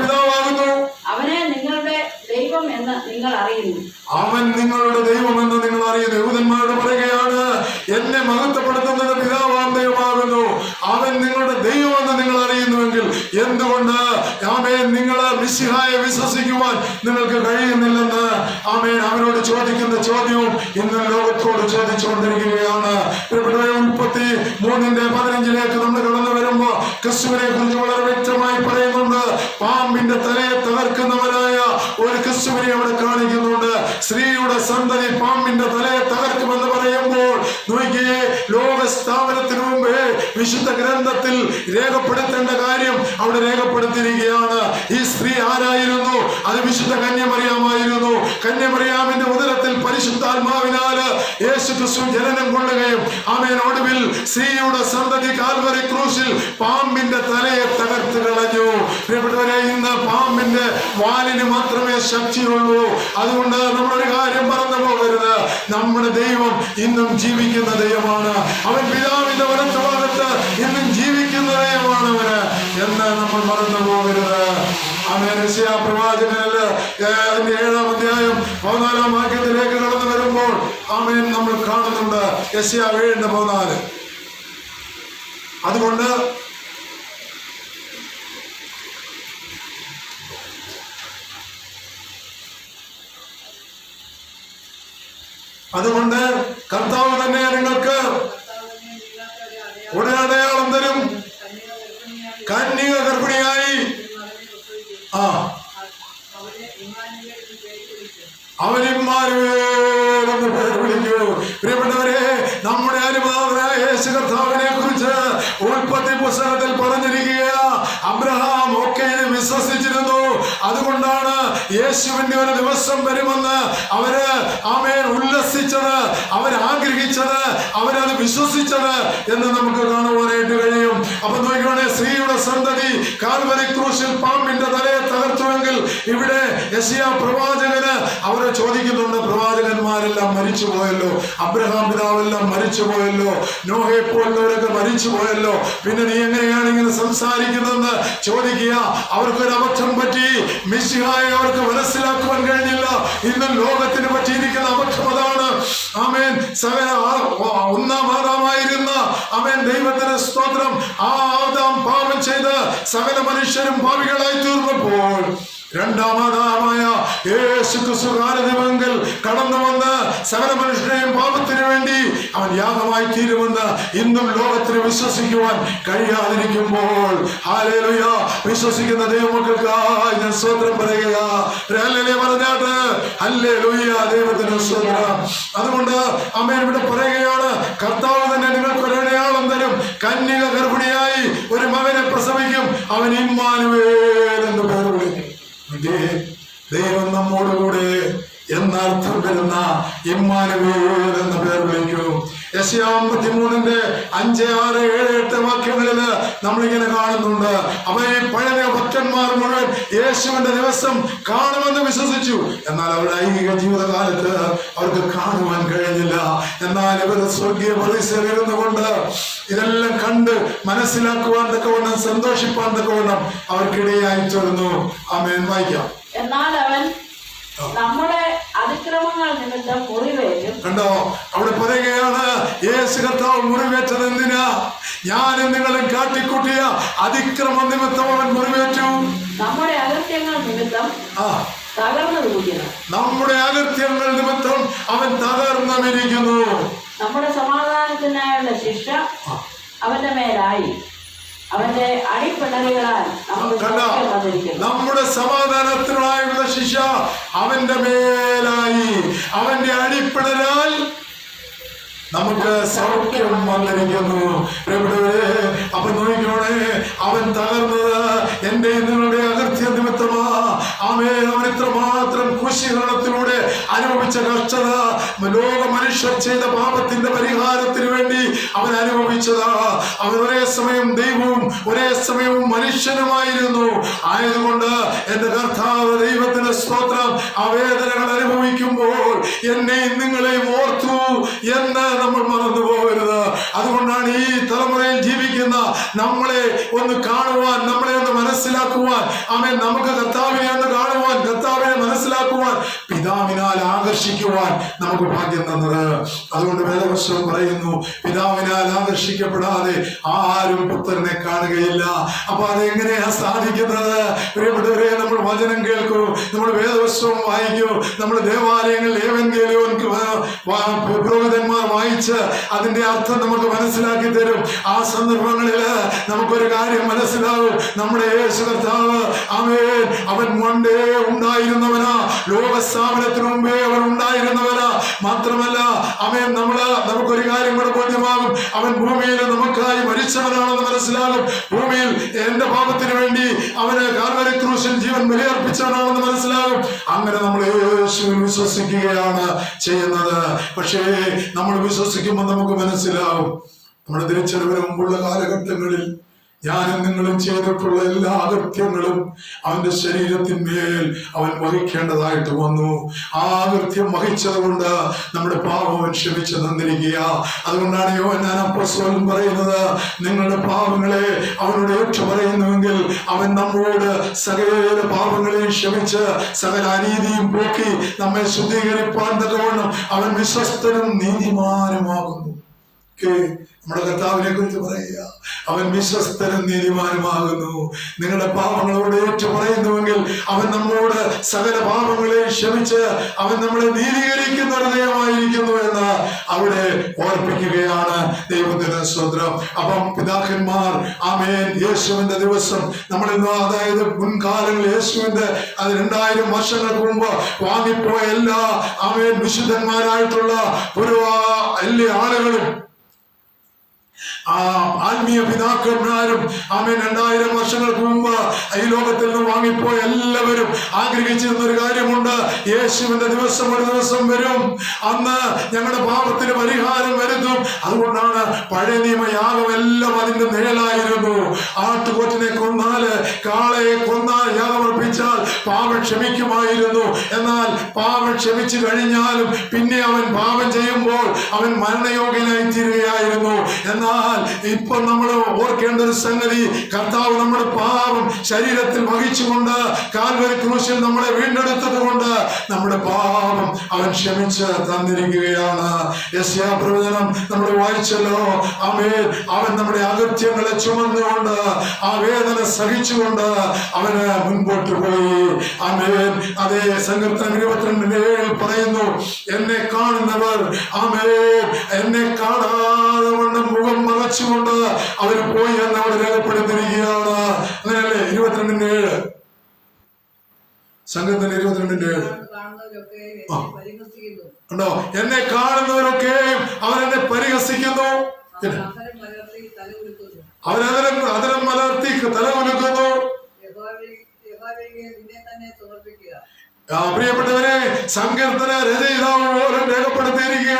പിതാവാകുന്നു. അവനെ നിങ്ങളുടെ ദൈവം എന്ന് നിങ്ങൾ അറിയുന്നു. അവൻ നിങ്ങളുടെ ദൈവമെന്ന് നിങ്ങൾ അറിയുന്നു. യഹൂദന്മാരോട് പറയുകയാണ്, എന്നെ മഹത്വപ്പെടുത്തുന്നത് പിതാവാം ദൈവമാകുന്നു. അവൻ നിങ്ങളുടെ ദൈവമെന്ന് നിങ്ങൾ അറിയുന്നുവെങ്കിൽ എന്തുകൊണ്ട് നിങ്ങൾ മിശിഹായെ വിശ്വസിക്കുവാൻ നിങ്ങൾക്ക് കഴിയുന്നില്ലെന്ന് അവരോട് ചോദിക്കുന്ന ചോദ്യവും ഇന്ന് ലോകത്തോട് ചോദിച്ചുകൊണ്ടിരിക്കുകയാണ്. ഉൽപ്പത്തി 3:15 നമ്മൾ കടന്നു വരുമ്പോ ക്രിസ്തുവിനെ കുറിച്ച് വളരെ വ്യക്തമായി പറയുന്നുണ്ട്. പാമ്പിന്റെ തലയെ തകർക്കുന്നവനായ ഒരു ക്രിസ്തുവിനെ അവിടെ കാണിക്കുന്നുണ്ട്. സ്ത്രീയുടെ സന്തതി പാമ്പിന്റെ തലയെ തകർക്കുമെന്ന് പറയുമ്പോൾ നോക്കിയേ, ലോക സ്ഥാപനത്തിന് മുമ്പേ വിശുദ്ധ ഗ്രന്ഥത്തിൽ രേഖപ്പെടുത്തേണ്ട കാര്യം അവിടെ രേഖപ്പെടുത്തിയിരിക്കുകയാണ്. ഈ സ്ത്രീ ആരായിരുന്നു? അത് വിശുദ്ധ കന്യമറിയാമായിരുന്നു. കന്യമറിയാമിന്റെ ഉദരത്തിൽ പരിശുദ്ധാത്മാവിനാൽ യേശു ക്രിസ്തു ജനനം കൊള്ളുകയും ഒടുവിൽ സ്ത്രീയുടെ സന്തതി കാൽവരി ക്രൂശിൽ പാമ്പിന്റെ തലയെ തകർത്ത് കളഞ്ഞു. പ്രിയപ്പെട്ടവരെ, ഇന്ന് പാമ്പിന്റെ വാലിന് മാത്രമേ ശക്തിയുള്ളൂ. അതുകൊണ്ട് നമ്മളൊരു കാര്യം മറന്നു പോകരുത്, നമ്മുടെ ദൈവം ഇന്നും ജീവിക്കുന്ന ദൈവമാണ്. അവൻ പിതാവിന്റെ വലത്തുഭാഗത്ത് ഇന്നും ജീവിക്കുന്ന ദൈവമാണ് അവന് എന്ന് നമ്മൾ മറന്നു പോകരുത്. യെശയ്യാ പ്രവാചകനില് 7-ാം അധ്യായം 14-ാം വാക്യത്തിലേക്ക് കടന്നു വരുമ്പോൾ നമ്മൾ കാണുന്നുണ്ട്. യെശയ്യാ 7:14. അതുകൊണ്ട് കർത്താവ് തന്നെ നിങ്ങൾക്ക് ഒരു അടയാളം തരും. കന്യക ഗർഭിണിയായി അവൻ ഇമ്മാനുവേൽ എന്ന് പേർ വിളിക്കൂ. പ്രിയപ്പെട്ടവരെ, നമ്മുടെ അനുഭവം ദൈവനാഥനായ യേശു കർത്താവിനെ കുറിച്ച് ഉൽപ്പത്തി പുസ്തകത്തിൽ പറഞ്ഞിരിക്കുക, അബ്രഹാം ഒക്കെയും വിശ്വസിച്ചിരുന്നു. അതുകൊണ്ടാണ് യേശുവിന്റെ ഒരു ദിവസം വരുമെന്ന് അവര് ആമേൻ ഉല്ലസിച്ചത്, അവരാഗ്രഹിച്ചത്, അവരത് വിശ്വസിച്ചത് എന്ന് നമുക്ക് കാണുവാനായിട്ട് കഴിയും. അപ്പൊ നോക്കിക്കോണേ, സ്ത്രീയുടെ സന്തതി കാൽവരി ക്രൂശിൽ പാമ്പിന്റെ തലയെ തകർത്തുവെങ്കിൽ ഇവിടെ യെശയ്യാ പ്രവാചകന് അവരെ ചോദിക്കുന്നുണ്ട്, പ്രവാചകന്മാരെല്ലാം മരിച്ചു പോയല്ലോ, അബ്രഹാം പിതാവെല്ലാം മരിച്ചു പോയല്ലോ, നോഹയെ പോലുള്ളവരൊക്കെ മരിച്ചു പോയല്ലോ, പിന്നെ നീ എങ്ങനെയാണ് ഇങ്ങനെ സംസാരിക്കുന്നതെന്ന് ചോദിക്കുക. അവർക്കൊരു അബദ്ധം പറ്റി, മിശിഹായെ അവർക്ക് മനസ്സിലാക്കുവാൻ കഴിഞ്ഞില്ല. ഇന്ന് ലോകത്തിന് പറ്റിയിരിക്കുന്ന അബദ്ധം അതാണ്. ആമേൻ. സകല ഒന്നാം ആദാമായിരുന്ന ആമേൻ ദൈവത്തിന് സ്തോത്രം, ആ ആദാം പാപം ചെയ്ത് സകല മനുഷ്യരും പാപികളായി തീർന്നപ്പോൾ രണ്ടാമതാമായ യേശു ക്രിസ്തു കാലദിവസങ്ങൾ കടന്നു വന്ന് സകല മനുഷ്യരെയും പാപത്തിന് വേണ്ടി അവൻ യാഗമായി തീരുമെന്ന് ഇന്നും ലോകത്തിന് വിശ്വസിക്കുവാൻ കഴിയാതിരിക്കുമ്പോൾ ഹല്ലേലൂയ, വിശ്വസിക്കുന്ന ദൈവമക്കൾക്കായി ഞാൻ സ്തോത്രം പറയുക. ഹല്ലേലൂയ പറഞ്ഞാട്ട് ഹല്ലേലൂയ, ദൈവത്തിന് സ്തോത്രം. അതുകൊണ്ട് ആമേൻ ഇവിടെ പറയുകയാണ്, കർത്താവ് തന്നെ നിങ്ങൾക്ക് ഒരു അടയാളം തരും, കന്യക ഗർഭിണിയായി ഒരു മകനെ പ്രസവിക്കും, അവൻ ഇമ്മാനുവേൽ എന്ന് പേർ വിളിക്കും. ദൈവം നമ്മോടുകൂടെ എന്നർത്ഥം വരുന്ന ഇമ്മാനുവേൽ എന്ന പേർ വിളിക്കും. യെശയ്യാ 53 5, 6, 7, 8 വാക്യങ്ങളില് നമ്മളിങ്ങനെ കാണുന്നുണ്ട്. അവ ഈ പഴയ ഭക്തന്മാർ മുഴുവൻ യേശുവിന്റെ ദിവസം കാണുമെന്ന് വിശ്വസിച്ചു. എന്നാൽ അവരുടെ ഐഹിക ജീവിതകാലത്ത് അവർക്ക് കാണുവാൻ കഴിഞ്ഞില്ല. എന്നാൽ ഇവർ സ്വർഗീയ പരിസരയിരുന്നു കൊണ്ട് ഇതെല്ലാം കണ്ട് മനസ്സിലാക്കുവാൻ തക്കവണ്ണം, സന്തോഷിപ്പാൻ തക്കവണ്ണം അവർക്കിടയായി തീർന്നു. ആമേൻ. വായിക്കാം. എന്നാൽ അവൻ നമ്മുടെ അതിക്രമങ്ങൾ നിമിത്തം മുറിവേറ്റും. കണ്ടോ, അവിടെ പറയുകയാണ്, യേശു കർത്താവ് മുറിവേറ്റത് എന്തിനാ? ഞാനും നിങ്ങളും കാട്ടിക്കൂട്ടിയ അതിക്രമ നിമിത്തം അവൻ മുറിവേറ്റു. നമ്മുടെ അകൃത്യങ്ങൾ നിമിത്തം തകർന്നിരിക്കുന്നു. നമ്മുടെ അകൃത്യങ്ങൾ നിമിത്തം അവൻ തകർന്നിരിക്കുന്നു. നമ്മുടെ സമാധാനത്തിനായുള്ള ശിക്ഷ അവന്റെ മേലായി, അവന്റെ അടിപ്പിണരുകളാൽ നമ്മുടെ സമാധാനത്തിനായുള്ള ശിക്ഷ അവന്റെ മേലായി, അവന്റെ അടിപ്പിണരാൽ നമുക്ക് സൗഖ്യം വന്നിരിക്കുന്നു. അപ്പൊ നോക്കിക്കോണേ, അവൻ തകർന്നത് എന്റെ നിങ്ങളുടെ അകൃത്യ നിമിത്തമാ. ആമേൻ. അവൻ ഇത്രമാത്രം ക്രൂശീകരണത്തിലൂടെ അനുഭവിച്ച കഷ്ടത, ലോക മനുഷ്യർ ചെയ്ത പാപത്തിന്റെ പരിഹാരത്തിന് വേണ്ടി അവൻ അനുഭവിച്ചതാ. അവൻ ഒരേ സമയം ദൈവവും ഒരേ സമയവും മനുഷ്യനുമായിരുന്നു. ആയതുകൊണ്ട് എന്റെ കർത്താവ് ദൈവത്തിന്റെ സ്തോത്രം, ആ വേദനകൾ അനുഭവിക്കുമ്പോൾ എന്നെയും നിങ്ങളെയും ഓർത്തു എന്ന് നമ്മൾ മറന്നു പോകരുത്. അതുകൊണ്ടാണ് ഈ തലമുറയിൽ ജീവിക്കുന്ന നമ്മളെ ഒന്ന് കാണുവാൻ, നമ്മളെ ഒന്ന് മനസ്സിലാക്കുവാൻ, ആമേൻ, നമുക്ക് കർത്താവിനെ ഒന്ന് കാണുവാൻ, കർത്താവിനെ മനസ്സിലാക്കുവാൻ, പിതാവിനാൽ ആകർഷിക്കുവാൻ നമുക്ക് ഭാഗ്യം തന്നത്. അതുകൊണ്ട് വേദപുസ്തകം പറയുന്നു, പിതാവിനാൽ ആകർഷിക്കപ്പെടാതെ ആരും പുത്രനെ കാണുകയില്ല. അപ്പൊ അതെങ്ങനെയാ സാധിക്കുന്നത്? പ്രിയപ്പെട്ടവരെ, നമ്മൾ വചനം കേൾക്കൂ, നമ്മൾ വേദപുസ്തകം വായിക്കൂ, നമ്മൾ ദേവാലയങ്ങളിൽ ഏവെങ്കിലും പുരോഹിതന്മാർ വായിച്ച് അതിന്റെ അർത്ഥം നമുക്ക് മനസ്സിലാക്കി തരും. ആ സന്ദർഭങ്ങളിൽ നമുക്കൊരു കാര്യം മനസ്സിലാവും, നമ്മുടെ യേശു കർത്താവ് ആമേൻ, അവൻ മുൻപേ ഉണ്ടായിരുന്നവനാ, ലോകസ്ഥാപനത്തിന് മുമ്പേ അവൻ ഉണ്ടായിരുന്നവനാ. മാത്രമല്ല ആമേൻ, നമുക്കൊരു കാര്യം കൂടെ ബോധ്യമാകും, അവൻ ഭൂമിയിൽ നമുക്കായി മരിച്ചവനാണെന്ന് മനസ്സിലാകും. ഭൂമിയിൽ എന്റെ പാപത്തിന് വേണ്ടി അവന് കാൽവരി ക്രൂശിൽ ജീവൻ ബലിയർപ്പിച്ചവനാണെന്ന് മനസ്സിലാകും. അങ്ങനെ നമ്മൾ യേശുവിൽ വിശ്വസിക്കുകയാണ് ചെയ്യുന്നത്. പക്ഷേ നമ്മൾ വിശ്വസിക്കുമ്പോൾ നമുക്ക് മനസ്സിലാവും, നമ്മുടെ തിരിച്ചറിവിന് മുമ്പുള്ള കാലഘട്ടങ്ങളിൽ ഞാനും നിങ്ങളും ചെയ്തിട്ടുള്ള എല്ലാ അകൃത്യങ്ങളും അവന്റെ ശരീരത്തിന്മേൽ അവൻ വഹിക്കേണ്ടതായിട്ട് വന്നു. ആ അകൃത്യം വഹിച്ചത് കൊണ്ട് നമ്മുടെ പാപം അവൻ ക്ഷമിച്ചു തന്നിരിക്കുക. അതുകൊണ്ടാണ് യോഹന്നാൻ അപ്പോസ്തലൻ പറയുന്നത്, നിങ്ങളുടെ പാപങ്ങളെ അവനോട് ഏറ്റു പറയുന്നുവെങ്കിൽ അവൻ നമ്മോട് സകല പാപങ്ങളെയും ക്ഷമിച്ച് സകല അനീതിയും പോക്കി നമ്മെ ശുദ്ധീകരിപ്പാൻ തക്കവണ്ണം അവൻ വിശ്വസ്തനും നീതിമാനുമാകുന്നു. നമ്മുടെ കർത്താവിനെ കുറിച്ച് പറയുക, അവൻ വിശ്വസ്തനും നീതിമാനുമാകുന്നു. നിങ്ങളുടെ പാപങ്ങളോട് ഏറ്റു പറയുന്നുവെങ്കിൽ അവൻ നമ്മോട് സകല പാപങ്ങളെ ക്ഷമിച്ച് അവൻ നമ്മളെ നീതീകരിക്കുന്ന ഹൃദയമായിരിക്കുന്നു എന്ന് അവിടെ ഓർപ്പിക്കുകയാണ്. ദൈവത്തിന് സ്തോത്രം. അപ്പം പിതാക്കന്മാർ ആമേൻ യേശുവിന്റെ ദിവസം നമ്മളിന്ന്, അതായത് മുൻകാലങ്ങളിൽ യേശുവിന്റെ 2000 വർഷങ്ങൾക്ക് മുമ്പ് വാങ്ങിപ്പോയ എല്ലാ ആമേൻ വിശുദ്ധന്മാരായിട്ടുള്ള എല്ലാ ആളുകളും ആത്മീയ പിതാക്കന്മാരും ആമേൻ 2000 വർഷങ്ങൾക്ക് മുമ്പ് ഈ ലോകത്തിൽ നിന്ന് വാങ്ങിപ്പോയ എല്ലാവരും ആഗ്രഹിച്ചിരുന്ന ഒരു കാര്യമുണ്ട്. യേശുവിന്റെ ദിവസം ഒരു ദിവസം വരും, അന്ന് ഞങ്ങളുടെ പാപത്തിന് പരിഹാരം വരുത്തും. അതുകൊണ്ടാണ് പഴയ നിയമ യാഗം എല്ലാം അതിന്റെ നിഴലായിരുന്നു. ആട്ടുകൊറ്റനെ കൊന്നാല്, കാളയെ കൊന്നാൽ, യാഗമർപ്പിച്ചാൽ പാപം ക്ഷമിക്കുമായിരുന്നു. എന്നാൽ പാപം ക്ഷമിച്ചു കഴിഞ്ഞാലും പിന്നെ അവൻ പാപം ചെയ്യുമ്പോൾ അവൻ മരണയോഗ്യനായി തീരുകയായിരുന്നു. എന്നാൽ ഇപ്പൊ നമ്മൾ ഓർക്കേണ്ട ഒരു സംഗതി, കർത്താവ് നമ്മുടെ പാപം ശരീരത്തിൽ വഹിച്ചുകൊണ്ട് കാൽവരി ക്രൂശിൽ നമ്മളെ വീണ്ടെടുത്തത് കൊണ്ട് നമ്മുടെ പാപം അവൻ ക്ഷമിച്ച് തന്നിരിക്കുകയാണ്. യെശയ്യാ പ്രവചനം നമ്മൾ വായിച്ചല്ലോ. ആമേൻ. അവൻ നമ്മുടെ അകൃത്യങ്ങളെ ചുമന്നുകൊണ്ട് ആ വേദന സഹിച്ചുകൊണ്ട് അവന് മുൻപോട്ട് പോയി. ആമേൻ. അതേ സങ്കീർത്തനം 22:7 പറയുന്നു, എന്നെ കാണുന്നവർ ആമേൻ എന്നെ കാണാതെ വണ്ണം മുഖം മറച്ചുകൊണ്ട് അവർ പോയി എന്ന് അവിടെ രേഖപ്പെടുത്തിയിരിക്കുകയാണ്. അങ്ങനെയല്ലേ? 22:7 സങ്കീർത്തനം 22:7 ഉണ്ടോ? എന്നെ കാണുന്നവരൊക്കെയും അവരെന്നെ പരിഹസിക്കുന്നു, അവരതരം മലർത്തി തല കുലുക്കുന്നു. പ്രിയപ്പെട്ടവരെ, സങ്കീർത്തന രചയിതാവ് പോലും രേഖപ്പെടുത്തിയിരിക്കുക.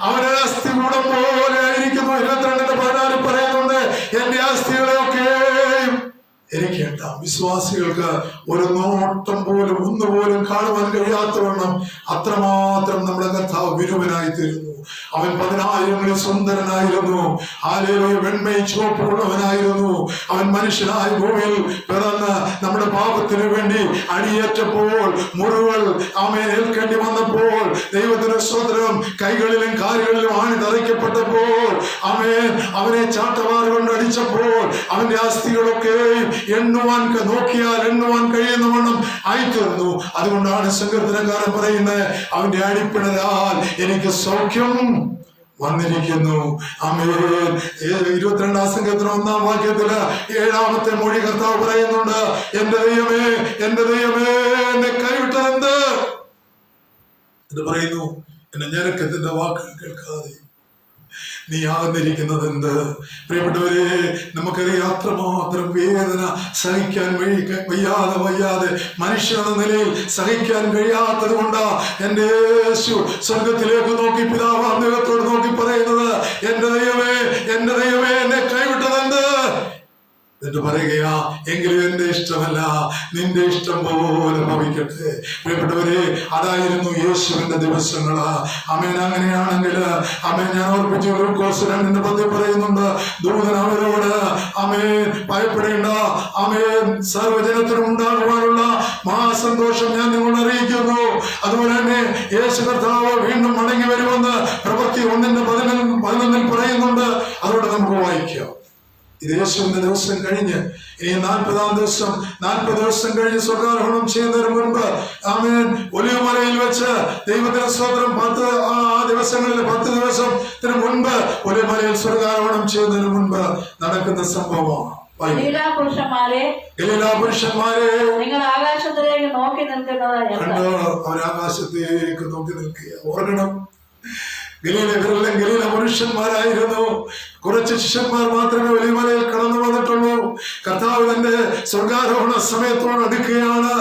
അവന്റെ അസ്ഥി കൂടം പോലെ ആയിരിക്കുന്നു. 22:14 പറയുന്നുണ്ട്, എന്റെ അസ്ഥികളെയൊക്കെയും എനിക്ക് കേട്ടാം. വിശ്വാസികൾക്ക് ഒരു നോട്ടം പോലും ഒന്നുപോലും കാണുവാൻ കഴിയാത്തവണ്ണം അത്രമാത്രം നമ്മുടെ കർത്താവ് വിരുവനായി തീരുന്നു. അവൻ 10,000 സുന്ദരനായിരുന്നു. ഹല്ലേലൂയ. വെണ്മയും ചുവപ്പുള്ളവനായിരുന്നു. അവൻ മനുഷ്യനായ ഭൂമിയിൽ പിറന്ന് നമ്മുടെ പാപത്തിന് വേണ്ടി അടിയേറ്റപ്പോൾ, മുറിവുകൾ ആമേൻ ഏൽക്കേണ്ടി വന്നപ്പോൾ, ദൈവത്തിന് സ്തോത്രം, കൈകളിലും കാലുകളിലും ആണി തറയ്ക്കപ്പെട്ടപ്പോൾ, ആമേൻ അവനെ ചാട്ടവാറ് കൊണ്ട് അടിച്ചപ്പോൾ അവന്റെ അസ്ഥികളൊക്കെ നോക്കിയാൽ എണ്ണുവാൻ കഴിയുന്ന വണ്ണം ആയിത്തീർന്നു. അതുകൊണ്ടാണ് സങ്കീർത്തനക്കാരൻ പറയുന്നത്, അവന്റെ അടിപ്പിണരാൽ എനിക്ക് സൗഖ്യം വന്നിരിക്കുന്നു. ആമേൻ. 22-ാം സങ്കീർത്തനം 1-ാം വാക്യത്തില് 7-ാമത്തെ മൊഴി കർത്താവ് പറയുന്നുണ്ട്, എന്റെ ദൈവമേ, എന്റെ ദൈവമേ, എന്നെ കൈവിട്ടതെന്ത് എന്ന് പറയുന്നു. എന്നെ ഞരക്കത്തിന്റെ വാക്കുകൾ കേൾക്കാതെ നീ ആകുന്നിരിക്കുന്നത് എന്ത്? പ്രിയപ്പെട്ടവരെ, നമുക്കറിയാം അത്രമാത്രം വേദന സഹിക്കാൻ വയ്യാതെ മനുഷ്യനെന്ന നിലയിൽ സഹിക്കാൻ കഴിയാത്തത് കൊണ്ടാ എന്റെ യേശു സ്വർഗത്തിലേക്ക് നോക്കി, പിതാവാം ദൈവത്തോട് നോക്കി പറയുന്നത്, എന്റെ ദൈവമേ, എന്റെ ദൈവമേ, എന്നെ കൈവിട്ടതെന്ത് എന്നിട്ട് പറയുകയാ, എങ്കിലും എന്റെ ഇഷ്ടമല്ല നിന്റെ ഇഷ്ടം പോലെ ഭവിക്കട്ടെ. പ്രിയപ്പെട്ടവരെ, അതായിരുന്നു യേശുവിന്റെ ദിവസങ്ങള്. ആമേൻ. അങ്ങനെയാണെങ്കിൽ ആമേൻ, ഞാൻ ഓർപ്പിച്ചു, ലൂക്കോസ് 2:10 പറയുന്നുണ്ട്, ദൂതൻ അവരോട് ആമേൻ ഭയപ്പെടേണ്ട, ആമേൻ സർവ്വജനത്തിനും ഉണ്ടാകുവാനുള്ള മഹാസന്തോഷം ഞാൻ നിങ്ങളെ അറിയിക്കുന്നു. അതുപോലെ തന്നെ യേശു കർത്താവ് വീണ്ടും മടങ്ങി വരുമെന്ന് പ്രവൃത്തി 1:11 പറയുന്നുണ്ട്. അതോടെ നമുക്ക് വായിക്കാം. ഇത് യേശുവിന്റെ ദിവസം കഴിഞ്ഞ് ഇനി 40-ാം ദിവസം 40 ദിവസം കഴിഞ്ഞ് സ്വർഗ്ഗാരോഹണം ചെയ്യുന്നതിന് മുൻപ് ആമേൻ ഒലിവുമലയിൽ വെച്ച് ദൈവത്തിന്റെ സ്തോത്രം ആ ദിവസങ്ങളിൽ 10 ദിവസത്തിന് മുൻപ് ഒലിവുമലയിൽ സ്വർഗ്ഗാരോഹണം ചെയ്യുന്നതിന് മുൻപ് നടക്കുന്ന സംഭവമാണ്. പുരുഷന്മാരെ, നിങ്ങൾ ആകാശത്തിലേക്ക് നോക്കി നിൽക്കുന്നത് കണ്ടോ? അവരാകാശത്തേക്ക് നോക്കി നിൽക്കുക. ഓർക്കണം, ഗലീല പുരുഷന്മാരായിരുന്നു. കുറച്ച് ശിഷ്യന്മാർ മാത്രമേ ഒലിവുമലയിൽ കടന്നു വന്നിട്ടുള്ളൂ. കർത്താവ് തന്റെ സ്വർഗ്ഗാരോഹണ സമയത്തോട് അടുക്കുകയാണ്.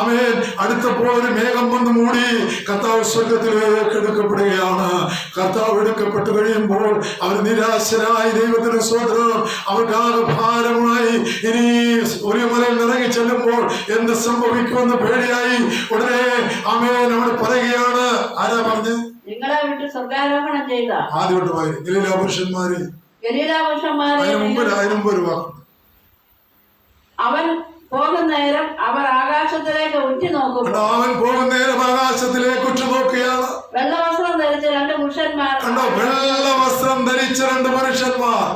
ആമേൻ. അടുത്തപ്പോൾ ഒരു മേഘം വന്ന് മൂടി കർത്താവ് സ്വർഗത്തിലേക്ക് എടുക്കപ്പെടുകയാണ്. കർത്താവ് എടുക്കപ്പെട്ടു കഴിയുമ്പോൾ അവർ നിരാശരായി ദൈവത്തിന് സ്തോത്രം, അവർക്കാകെ ഭാരമായി ഇനി ഒലിവുമലയിൽ ഇറങ്ങി ചെല്ലുമ്പോൾ എന്ത് സംഭവിക്കുമെന്ന് പേടിയായി. ഉടനെ ആമേൻ അവിടെ പറയുകയാണ്, ആരാ പറഞ്ഞ് നിങ്ങളെ വിട്ട് സ്വർഗ്ഗാരോഹണം ചെയ്ത ആദ്യമായിട്ട് പോയി ഗലീല പുരുഷന്മാര്. അവൻ പോകുന്ന നേരം അവർ ആകാശത്തിലേക്ക് ഉറ്റുനോക്കും. അവൻ പോകുന്ന നേരം ആകാശത്തിലേക്ക് ഉറ്റുനോക്കുകയാണ്. വെള്ളവസ്ത്രം ധരിച്ച 2 പുരുഷന്മാർ. വെള്ളവസ്ത്രം ധരിച്ച 2 പുരുഷന്മാർ.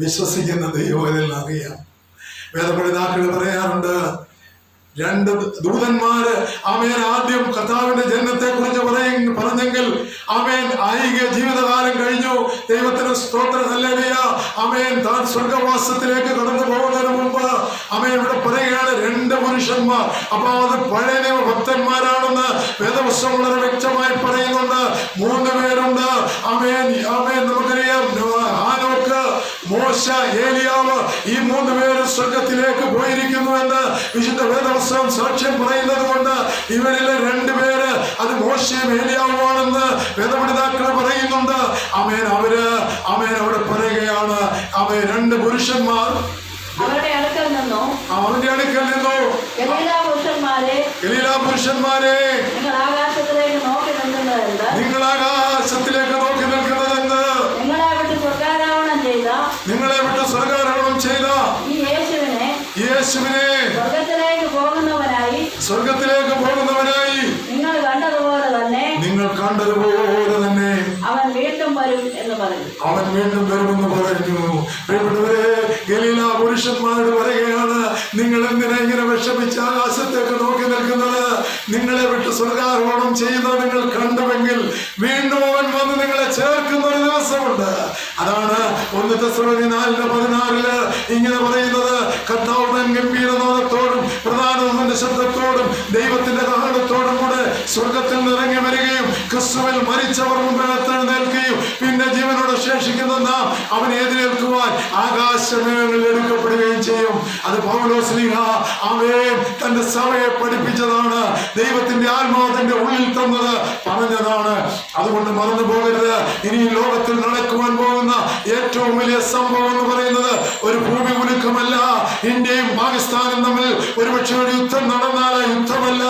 വിശ്വസിക്കുന്ന ദൈവം അറിയാം. വേദപഠിതാക്കൾ പറയാറുണ്ട്, 2 ദൂതന്മാര് ആമേൻ ആദ്യം കർത്താവിന്റെ ജനനത്തെ കുറിച്ച് പറഞ്ഞെങ്കിൽ ആമേൻ ഐഹിക ജീവിതകാലം കഴിഞ്ഞു. ദൈവത്തിന് സ്തോത്രം, ഹല്ലേലൂയ. ആമേൻ താൻ സ്വർഗവാസത്തിലേക്ക് കടന്നു പോകുന്നതിന് മുമ്പ് ആമേൻ ഇവിടെ പറയുകയാണ് 2 പുരുഷന്മാർ. അപ്പൊ അത് പഴയ നിയമ ഭക്തന്മാരാണെന്ന് വേദപുസ്തകം വളരെ വ്യക്തമായി പറയുന്നുണ്ട്. 3 പേരുണ്ട്. ആമേൻ. നമുക്കറിയാം മോശ, ഏലിയാവ്, ഈ 3 പേരും സ്വർഗത്തിലേക്ക് പോയിരിക്കുന്നുവെന്ന് വിശുദ്ധ വേദപുസ്തകം സാക്ഷ്യം പറയുന്നത് കൊണ്ട് ഇവരിലെ 2 പേര് അത് മോശയും ഏലിയാവുമാണെന്ന് വേദപണ്ഡിതാക്കൾ പറയുന്നുണ്ട്. ആമേൻ. അവിടെ പറയുകയാണ്, 2 പുരുഷന്മാർ അവന്റെ അടുക്കൽ നിന്നു ഗലീല പുരുഷന്മാരെ നിങ്ങൾ ആകാശത്തിലേക്ക് നോക്കി നിൽക്കുന്നതെന്ത്? നിങ്ങളെ വിട്ട് സ്വർഗ്ഗാരോഹണം ചെയ്ത ഈ യേശുവിനെ സ്വർഗത്തിലേക്ക് പോകുന്നവനായി നിങ്ങൾ കണ്ടതുപോലെ തന്നെ അവൻ വീണ്ടും വരുമെന്ന് പറഞ്ഞു. പ്രിയപ്പെട്ടവരെ, ഗലീല പുരുഷന്മാരോട് പറയുകയാണ്, നിങ്ങൾ എന്തിനാ ഇങ്ങനെ വിഷമിച്ച് ആകാശത്തേക്ക് നോക്കി നിൽക്കുന്നത്? നിങ്ങളെ വിട്ട് സ്വർഗ്ഗാരോഹണം ചെയ്യുന്നത് നിങ്ങൾ കണ്ടുവെങ്കിൽ വീണ്ടും അവൻ വന്ന് നിങ്ങളെ ചേർക്കുന്ന ഒരു ദിവസമുണ്ട്. അതാണ് 1 തെസ്സലോനിക്കർ 4:16 ഇങ്ങനെ പറയുന്നത്, കർത്താവ് തൻ ഗംഭീരനാദത്തോടും പ്രധാനമന്ത്രിയുടെ ശബ്ദത്തോടും ദൈവത്തിന്റെ കാഹളത്തോടും കൂടെ സ്വർഗത്തിൽ നിറങ്ങി വരികയും ക്രിസ്തുവിൽ മരിച്ചവർ മുമ്പെഴുന്നേൽക്കുകയും പിന്നെ ജീവനോട് ശേഷിക്കുന്ന നാം അവനെ എതിരേൽക്കുവാൻ ആകാശമേഘങ്ങളിൽ എടുക്കപ്പെടുകയും ചെയ്യും. അത് പൗലോസ്ലീഹ ആമേൻ തന്റെ സഭയെ പഠിപ്പിച്ചതാണ്. ദൈവത്തിന്റെ ആത്മാവിന്റെ ഉള്ളിൽ തന്നത് പറഞ്ഞതാണ്. അതുകൊണ്ട് മറന്നു പോകരുത്. ഇനി ലോകത്തിൽ നടക്കുവാൻ പോകുന്ന ഏറ്റവും വലിയ സംഭവം എന്ന് പറയുന്നത് ഒരു ഭൂമി കുലുക്കമല്ല. ഇന്ത്യയും പാകിസ്ഥാനും തമ്മിൽ ഒരുപക്ഷെ ഒരു യുദ്ധം നടന്നാൽ ആ യുദ്ധമല്ല.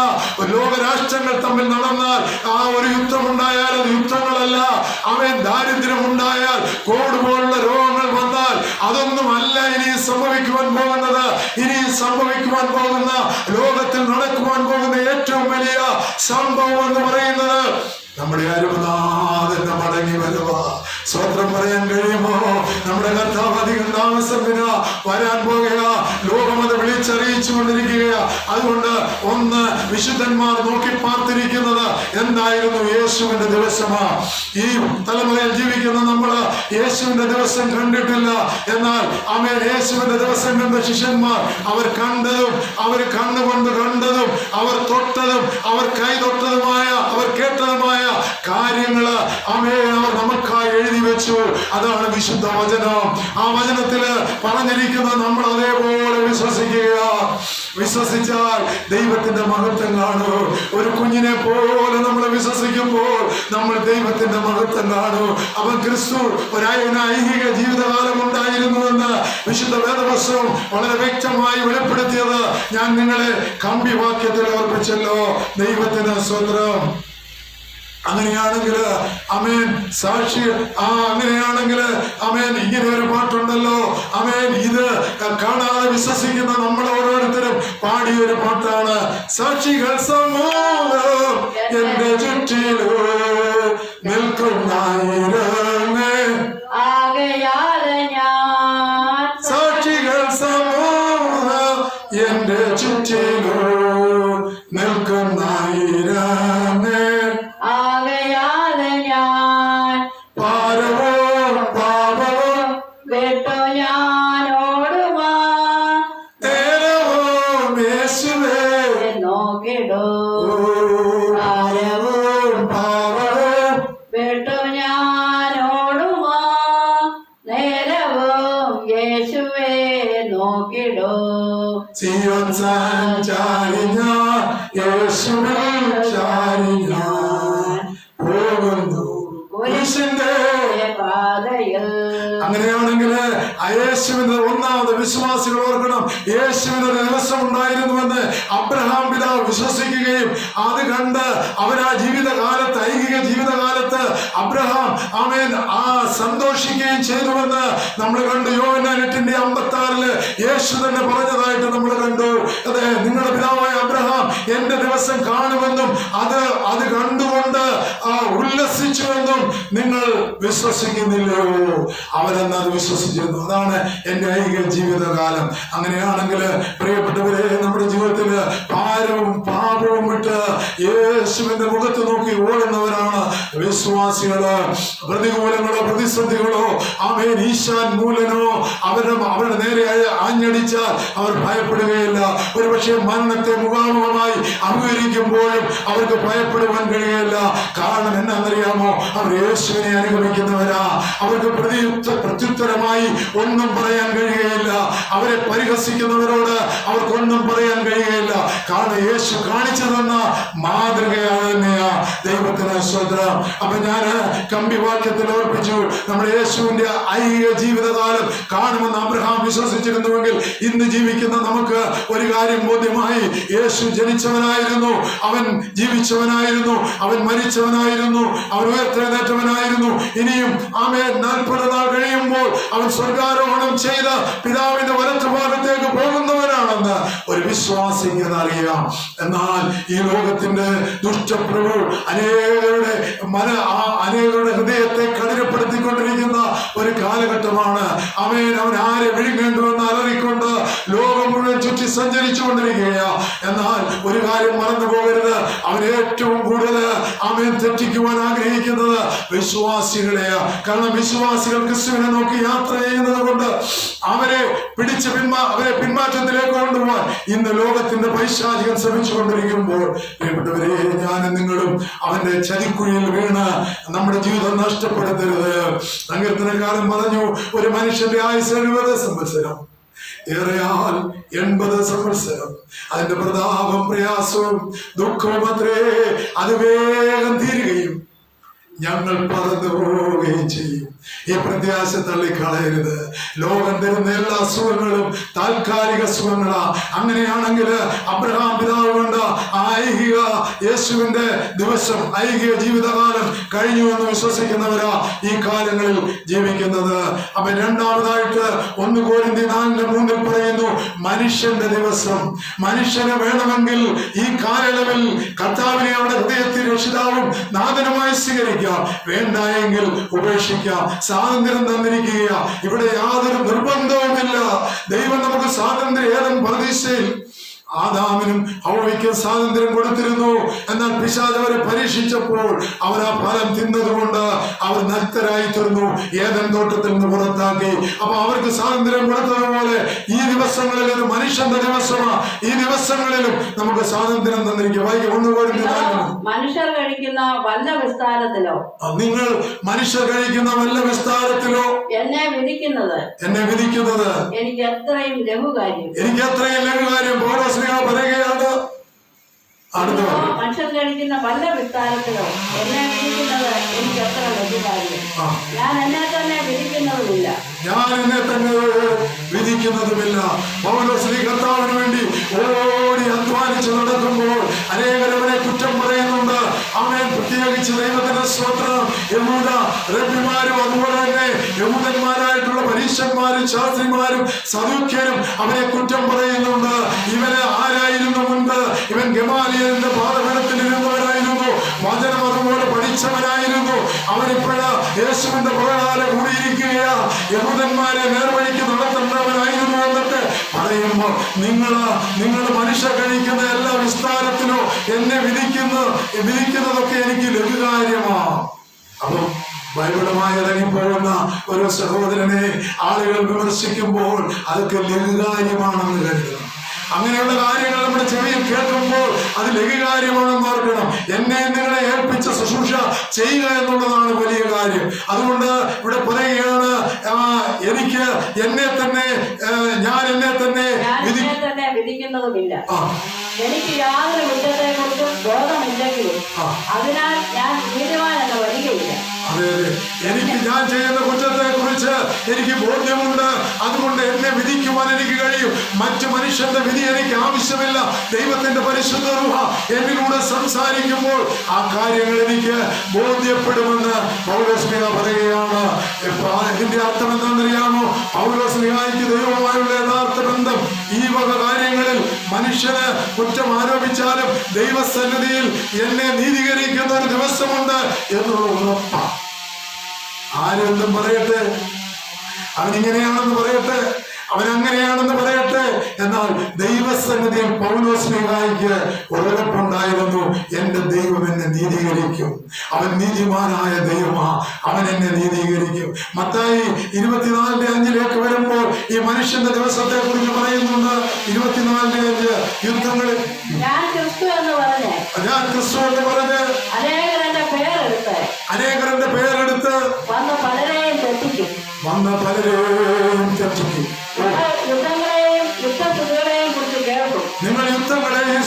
ലോകരാഷ്ട്രങ്ങൾ തമ്മിൽ നടന്നാൽ ആ ഒരു യുദ്ധമുണ്ടായാൽ അത് യുദ്ധങ്ങളല്ല. അവൻ ദാരിദ്ര്യം ഉണ്ടായാൽ, കോവിഡ് പോലുള്ള രോഗങ്ങൾ വന്നാൽ അതൊന്നുമല്ല ഇനി സംഭവിക്കുവാൻ പോകുന്നത്. ഇനി സംഭവിക്കുവാൻ പോകുന്ന, ലോകത്തിൽ നടക്കുവാൻ പോകുന്ന ഏറ്റവും വലിയ സംഭവം എന്ന് പറയുന്നത് നമ്മുടെ അരുമനാഥന്റെ മടങ്ങി വരുക. സ്വത്രം പറയാൻ കഴിയുമോ? നമ്മുടെ കർത്താവ് അധികം താമസത്തിന് വരാൻ പോകുക. ലോകം അത് വിളിച്ചറിയിച്ചു കൊണ്ടിരിക്കുക. അതുകൊണ്ട് ഒന്ന് വിശുദ്ധന്മാർ നോക്കി പാർത്തിരിക്കുന്നത് എന്തായിരുന്നു? യേശുവിന്റെ ദിവസമാ. ഈ തലമുറയിൽ ജീവിക്കുന്ന നമ്മള് യേശുവിന്റെ ദിവസം കണ്ടിട്ടില്ല. എന്നാൽ ആമേൻ, യേശുവിന്റെ ദിവസം കണ്ട ശിഷ്യന്മാർ അവർ കണ്ടതും അവർ കണ്ണുകൊണ്ട് കണ്ടതും അവർ തൊട്ടതും അവർ കൈ തൊട്ടതുമായ അവർ കേട്ടതുമായ കാര്യങ്ങള് ആമേൻ അവർ നമുക്കായി എഴുതി വെച്ചു. അതാണ് വിശുദ്ധ വചനം. ആ വചനത്തില് പറഞ്ഞിരിക്കുന്നത് നമ്മൾ അതേപോലെ വിശ്വസിച്ചാൽ ദൈവത്തിന്റെ മഹത്വം കാണും. ഒരു കുഞ്ഞിനെ പോലെ നമ്മൾ വിശ്വസിക്കുമ്പോൾ നമ്മൾ ദൈവത്തിന്റെ മഹത്വം കാണും. അവൻ ക്രിസ്തു ഐഹിക ജീവിതകാലം ഉണ്ടായിരുന്നുവെന്ന് വിശുദ്ധ വേദപുസ്തകം വളരെ വ്യക്തമായി വെളിപ്പെടുത്തിയത് ഞാൻ നിങ്ങളെ കമ്പിവാക്യത്തിൽ ഓർപ്പിച്ചല്ലോ. ദൈവത്തിന് സ്വന്തം. അങ്ങനെയാണെങ്കിൽ അമേൻ സാക്ഷി അങ്ങനെയാണെങ്കിൽ അമേൻ ഇങ്ങനെ ഒരു പാട്ടുണ്ടല്ലോ. അമേൻ ഇത് കാണാതെ വിശ്വസിക്കുന്ന നമ്മൾ ഓരോരുത്തരും പാടിയൊരു പാട്ടാണ്. സാക്ഷികൾ സമൂഹം എന്റെ ചുറ്റിലോ നിൽക്കുന്നായിരമേ, സാക്ഷികൾ സമൂഹം എന്റെ ചുറ്റിലോ നിൽക്കുന്നായിരമേ, സിയോൻ സഞ്ചാരി ഞാൻ യേശുവിൽ ചാരി ഞാൻ പോകുന്നു കുരിശിന്റെ പാതയിൽ. അങ്ങനെയാണെങ്കിൽ യേശുവിന്റെ ഒന്നാമത് വിശ്വാസികൾ ഓർക്കണം, യേശുവിനൊരു ദിവസം ഉണ്ടായിരുന്നുവെന്ന് അബ്രഹാം പിതാവ് വിശ്വസിക്കുകയും അത് കണ്ട് അവരാ ജീവിതകാലത്ത് ഐഹിക ജീവിതകാലത്ത് അബ്രഹാം ആമേൻ സന്തോഷിക്കുകയും ചെയ്തുവെന്ന് നമ്മൾ കണ്ടു. യോഹന്നാൻ 8:56 യേശു തന്നെ പറഞ്ഞതായിട്ട് നമ്മൾ കണ്ടു. അതെ, നിങ്ങളുടെ പിതാവായ അബ്രഹാം എന്റെ ദിവസം കാണുമെന്നും അത് കണ്ടുകൊണ്ട് ഉല്ലസിച്ചുവെന്നും നിങ്ങൾ വിശ്വസിക്കുന്നില്ലയോ? അവരെന്നത് വിശ്വസിച്ചിരുന്നു. അതാണ് എന്റെ ഐഹിക ജീവിതകാലം. അങ്ങനെയാണെങ്കിൽ പ്രിയപ്പെട്ടവരെ, നമ്മുടെ ജീവിതത്തില് ഭാരവും പാപവും വിട്ട് യേശുവിന്റെ മുഖത്ത് നോക്കി ഓടുന്നവരാണ് വിശ്വാസികള്. പ്രതികൂലങ്ങളോ പ്രതിസന്ധികളോ ആമേൻ ഈശാൻ മൂലനോ അവരുടെ നേരെ ആഞ്ഞടിച്ചാൽ അവർ ഭയപ്പെടുകയില്ല. ഒരുപക്ഷെ മരണത്തെ മുഖാമുഖമായി അഭിമുഖീകരിക്കുമ്പോഴും അവർക്ക് ഭയപ്പെടുവാൻ കഴിയുകയില്ല. കാരണം എന്നാ എന്നാന്നറിയാമോ? അവർ യേശുവിനെ അനുഗമിക്കുന്നവരാ. അവർക്ക് പ്രത്യുത്തരമായി ഒന്നും പറയാൻ കഴിയുകയില്ല. അവരെ പരിഹസിക്കുന്നവരോട് അവർക്കൊന്നും പറയാൻ കഴിയുകയില്ല. കാരണം യേശു കാണിച്ചു തന്ന മാതൃകയാണ് തന്നെയാ. ദൈവത്തിന് സ്തോത്രം. അപ്പൊ ഞാന് കമ്പിവാക്യത്തിൽ ഓർപ്പിച്ചു, നമ്മുടെ യേശുവിന്റെ ഐഹിക ജീവിതകാലം കാണുമെന്ന് അബ്രഹാം വിശ്വസിച്ചിരുന്നുവെങ്കിൽ ഇന്ന് ജീവിക്കുന്ന നമുക്ക് ഒരു കാര്യം ബോധ്യമായി. യേശു ജനിച്ചവനായിരുന്നു, അവൻ ജീവിച്ചവനായിരുന്നു, അവൻ മരിച്ചവനായിരുന്നു, അവൻ ഉയർത്തെഴുന്നേറ്റവനായിരുന്നു. ഇനിയും ആമേൻ 40 നാൾ കഴിയുമ്പോൾ അവൻ സ്വർഗാരോഹണം ചെയ്ത് പിതാവിന്റെ വലത്തുഭാഗത്തേക്ക് പോകുന്നവനാണെന്ന് ഒരു വിശ്വാസിക്ക് അറിയാം. എന്നാൽ ഈ ലോകത്തിന്റെ ദുഷ്ടപ്രഭു അനേകരുടെ ഹൃദയത്തെ കഠിനപ്പെടുത്തിക്കൊണ്ടിരിക്കുന്ന ഒരു കാലഘട്ടമാണ്. അവൻ ആരെ വിഴുങ്ങേണ്ടുവെന്ന് അലറിക്കൊണ്ട് ലോകം മുഴുവൻ ചുറ്റി സഞ്ചരിച്ചു കൊണ്ടിരിക്കുകയാ. എന്നാൽ ഒരു കാര്യം മറന്നു പോകരുത്, അവൻ ഏറ്റവും കൂടുതൽ തെറ്റിക്കുവാൻ ആഗ്രഹിക്കുന്നത് വിശ്വാസികളെയാ. കാരണം വിശ്വാസികൾ ക്രിസ്തുവിനെ നോക്കി യാത്ര ചെയ്യുന്നത് കൊണ്ട് അവരെ പിന്മാറ്റത്തിലേക്ക് കൊണ്ടുപോകാൻ ഇന്ന് ലോകത്തിന്റെ പൈശാചികൻ ശ്രമിച്ചുകൊണ്ടിരിക്കുമ്പോൾ, പ്രിയപ്പെട്ടവരെ, ഞാനും നിങ്ങളും അവന്റെ ചതിക്കുഴിയിൽ വീണ് നമ്മുടെ ജീവിതം നഷ്ടപ്പെടുത്തരുത്. സങ്കീർത്തനക്കാരൻ പറഞ്ഞു, ഒരു മനുഷ്യന്റെ ആയുസ് 70 സംവത്സരം, ഏറെയാൽ 80 സംവത്സരം. അതിന്റെ പ്രതാപം പ്രയാസവും ദുഃഖവും അത്രേ, അത് വേഗം തീരുകയും ഞങ്ങൾ പറന്നു പോവുകയും ചെയ്യും. ഈ പ്രത്യാശ തള്ളിക്കളയരുത്. ലോകം തരുന്ന എല്ലാ സുഖങ്ങളും താൽക്കാലിക സുഖങ്ങളാ. അങ്ങനെയാണെങ്കിൽ അബ്രഹാം പിതാവ് കൊണ്ട് ഐഹിക യേശുവിന്റെ ദിവസം, ഐഹിക ജീവിതകാലം കഴിഞ്ഞു എന്ന് വിശ്വസിക്കുന്നവരാ ഈ കാലങ്ങളിൽ ജീവിക്കുന്നത്. അപ്പൊ രണ്ടാമതായിട്ട് 1 കൊരിന്ത്യർ 4:3 പറയുന്നു, മനുഷ്യന്റെ ദിവസം. മനുഷ്യനെ വേണമെങ്കിൽ ഈ കാലയളവിൽ കർത്താവിനെ അവരുടെ ഹൃദയത്തിൽ രക്ഷിതാവും നാഥനുമായി സ്വീകരിക്കാം, വേണ്ട എങ്കിൽ ഉപേക്ഷിക്കാം. സ്വാതന്ത്ര്യം തന്നിരിക്കുക. ഇവിടെ യാതൊരു നിർബന്ധവുമില്ല. ദൈവം നമുക്ക് സ്വാതന്ത്ര്യം ഏതൻ പർദീസയിൽ ആദാമിനും ഹവ്വയ്ക്കും സ്വാതന്ത്ര്യം കൊടുത്തിരുന്നു. എന്നാൽ പിശാച് അവരെ പരീക്ഷിച്ചപ്പോൾ അവർ ആ ഫലം തിന്നതുകൊണ്ട് അവർ നഗ്നരായി തീർന്നു, ഏദൻ തോട്ടത്തിൽ നിന്ന് പുറത്താക്കി. അപ്പൊ അവർക്ക് സ്വാതന്ത്ര്യം കൊടുത്തതുപോലെ ഈ ദിവസങ്ങളിൽ ഒരു മനുഷ്യന്റെ ദിവസമാണ്. ഈ ദിവസങ്ങളിലും നമുക്ക് സ്വാതന്ത്ര്യം തന്നിരിക്കും. മനുഷ്യർ കഴിക്കുന്ന വല്ല വിസ്താരത്തിലോ, നിങ്ങൾ മനുഷ്യർ കഴിക്കുന്ന വല്ല വിസ്താരത്തിലോ എന്നെ വിധിക്കുന്നത് എനിക്ക് എത്രയും ലഘുകാര്യം പൗലോസ് പറയുകയാണ്. മനുഷ്യർ കഴിക്കുന്ന വല്ല വിസ്താരത്തിലോ എന്നെ വിധിക്കുന്നത് എനിക്ക് എത്ര ലഘുകാര്യം. ഞാൻ എന്നെ തന്നെ വിധിക്കുന്നതുമില്ല. പൗലോസ് കർത്താവിന് വേണ്ടി ഓടി അധ്വാനിച്ച് നടക്കുമ്പോൾ അനേകരവനെ കുറ്റം പറയുന്നുണ്ട്. അവൻ പ്രത്യേകിച്ച് ദൈവത്തിന്റെ സ്തോത്രം, യഹൂദ റബ്ബിമാരും അതുപോലെ തന്നെ യഹൂദന്മാരായിട്ടുള്ള പരീശന്മാരും ശാസ്ത്രിമാരും സദൂക്യരും അവനെ കുറ്റം പറയുന്നുണ്ട്. ഇവന് ആരായിരുന്നു മുൻപ്? ഇവൻ ഗമാലിയലിന്റെ പാദപീഠത്തിൽ ഇരുന്നവനായിരുന്നു, വചനം അതുപോലെ പഠിച്ചവനായിരുന്നു. അവനിപ്പോഴ് യേശുവിന്റെ പുറകാലെ കൂടിയിരിക്കുകയാ. യഹൂദന്മാരെ നേർവഴിക്ക് നടത്തേണ്ടവനായിരുന്നു എന്നൊക്കെ പറയുമ്പോൾ നിങ്ങൾ മനുഷ്യർ കഴിക്കുന്ന എല്ലാ വിസ്താരത്തിലും എന്നെ വിധിക്കുന്നതൊക്കെ എനിക്ക് ലഘുകാര്യമാണ്. അപ്പം ബൈബിളുമായി ഇറങ്ങിപ്പോകുന്ന ഒരു സഹോദരനെ ആളുകൾ വിമർശിക്കുമ്പോൾ അതൊക്കെ ലഘുകാര്യമാണെന്ന് കരുതണം. അങ്ങനെയുള്ള കാര്യങ്ങൾ നമ്മുടെ ചെവിയിൽ കേൾക്കുമ്പോൾ അത് ലഘുകാര്യമാണെന്ന് ഓർക്കണം. എന്നെ നിങ്ങളെ ഏൽപ്പിച്ച ശുശ്രൂഷ ചെയ്യുക എന്നുള്ളതാണ് വലിയ കാര്യം. അതുകൊണ്ട് ഇവിടെ പറയുകയാണ്, എനിക്ക് എന്നെ തന്നെ വിധിക്കുന്നതുമില്ല. എനിക്ക് യാതൊരു കുറ്റത്തെ കുറിച്ചും ബോധമില്ലെങ്കിലും അതിനാൽ ഞാൻ നീതിമാനെന്ന് വരികയില്ല. അതെ, എനിക്ക് ഞാൻ ചെയ്യുന്ന കുറ്റത്തെ കുറിച്ച് എനിക്ക് ബോധ്യമുണ്ട്. അതുകൊണ്ട് എന്നെ വിധിക്കുവാൻ എനിക്ക് കഴിയും. മറ്റു മനുഷ്യന്റെ വിധി എനിക്ക് ആവശ്യമില്ല. ദൈവത്തിന്റെ പരിശുദ്ധ റൂഹ എന്നിലൂടെ സംസാരിക്കുമ്പോൾ ആ കാര്യങ്ങൾ എനിക്ക് ബോധ്യപ്പെടുമെന്ന് പൗലോസ്ലീഹ പറയുകയാണ്. ഇതിന്റെ അർത്ഥം എന്താണെന്നറിയാമോ? പൗലോസ്ലീഹയ്ക്ക് ദൈവമായുള്ള യഥാർത്ഥ ബന്ധം ഈ വക കാര്യങ്ങളിൽ മനുഷ്യന് കുറ്റം ആരോപിച്ചാലും ദൈവസന്നിധിയിൽ എന്നെ നീതീകരിക്കുന്ന ഒരു ദിവസമുണ്ട് എന്നുള്ള ഉറപ്പാണ്. ആരെന്തും പറയട്ടെ, അവനിങ്ങനെയാണെന്ന് പറയട്ടെ, അവനങ്ങനെയാണെന്ന് പറയട്ടെ, എന്നാൽ ദൈവസന്നിധിയിൽ പൗലോസ്ലീഹായ്ക്ക് ഉറപ്പുണ്ടായിരുന്നു, എന്റെ ദൈവം എന്നെ നീതീകരിക്കും. അവൻ നീതിമാനായ ദൈവമാ, അവൻ എന്നെ നീതീകരിക്കും. മത്തായി 24:5 വരുമ്പോൾ ഈ മനുഷ്യന്റെ ദിവസത്തെ കുറിച്ച് പറയുന്നുണ്ട്. 24:5 യുദ്ധങ്ങളിൽ ഞാൻ ക്രിസ്തു എന്ന് പറഞ്ഞ് അനേകർ എന്റെ പേരെടുത്ത് അനേകരുടെ പേരെടുത്ത് വന്ന പലരെയും തെറ്റിക്കും. യുദ്ധങ്ങളെയും യുദ്ധസ്തുതികളെയും കുറിച്ച് കേൾക്കും. നിങ്ങൾ യുദ്ധങ്ങളെയും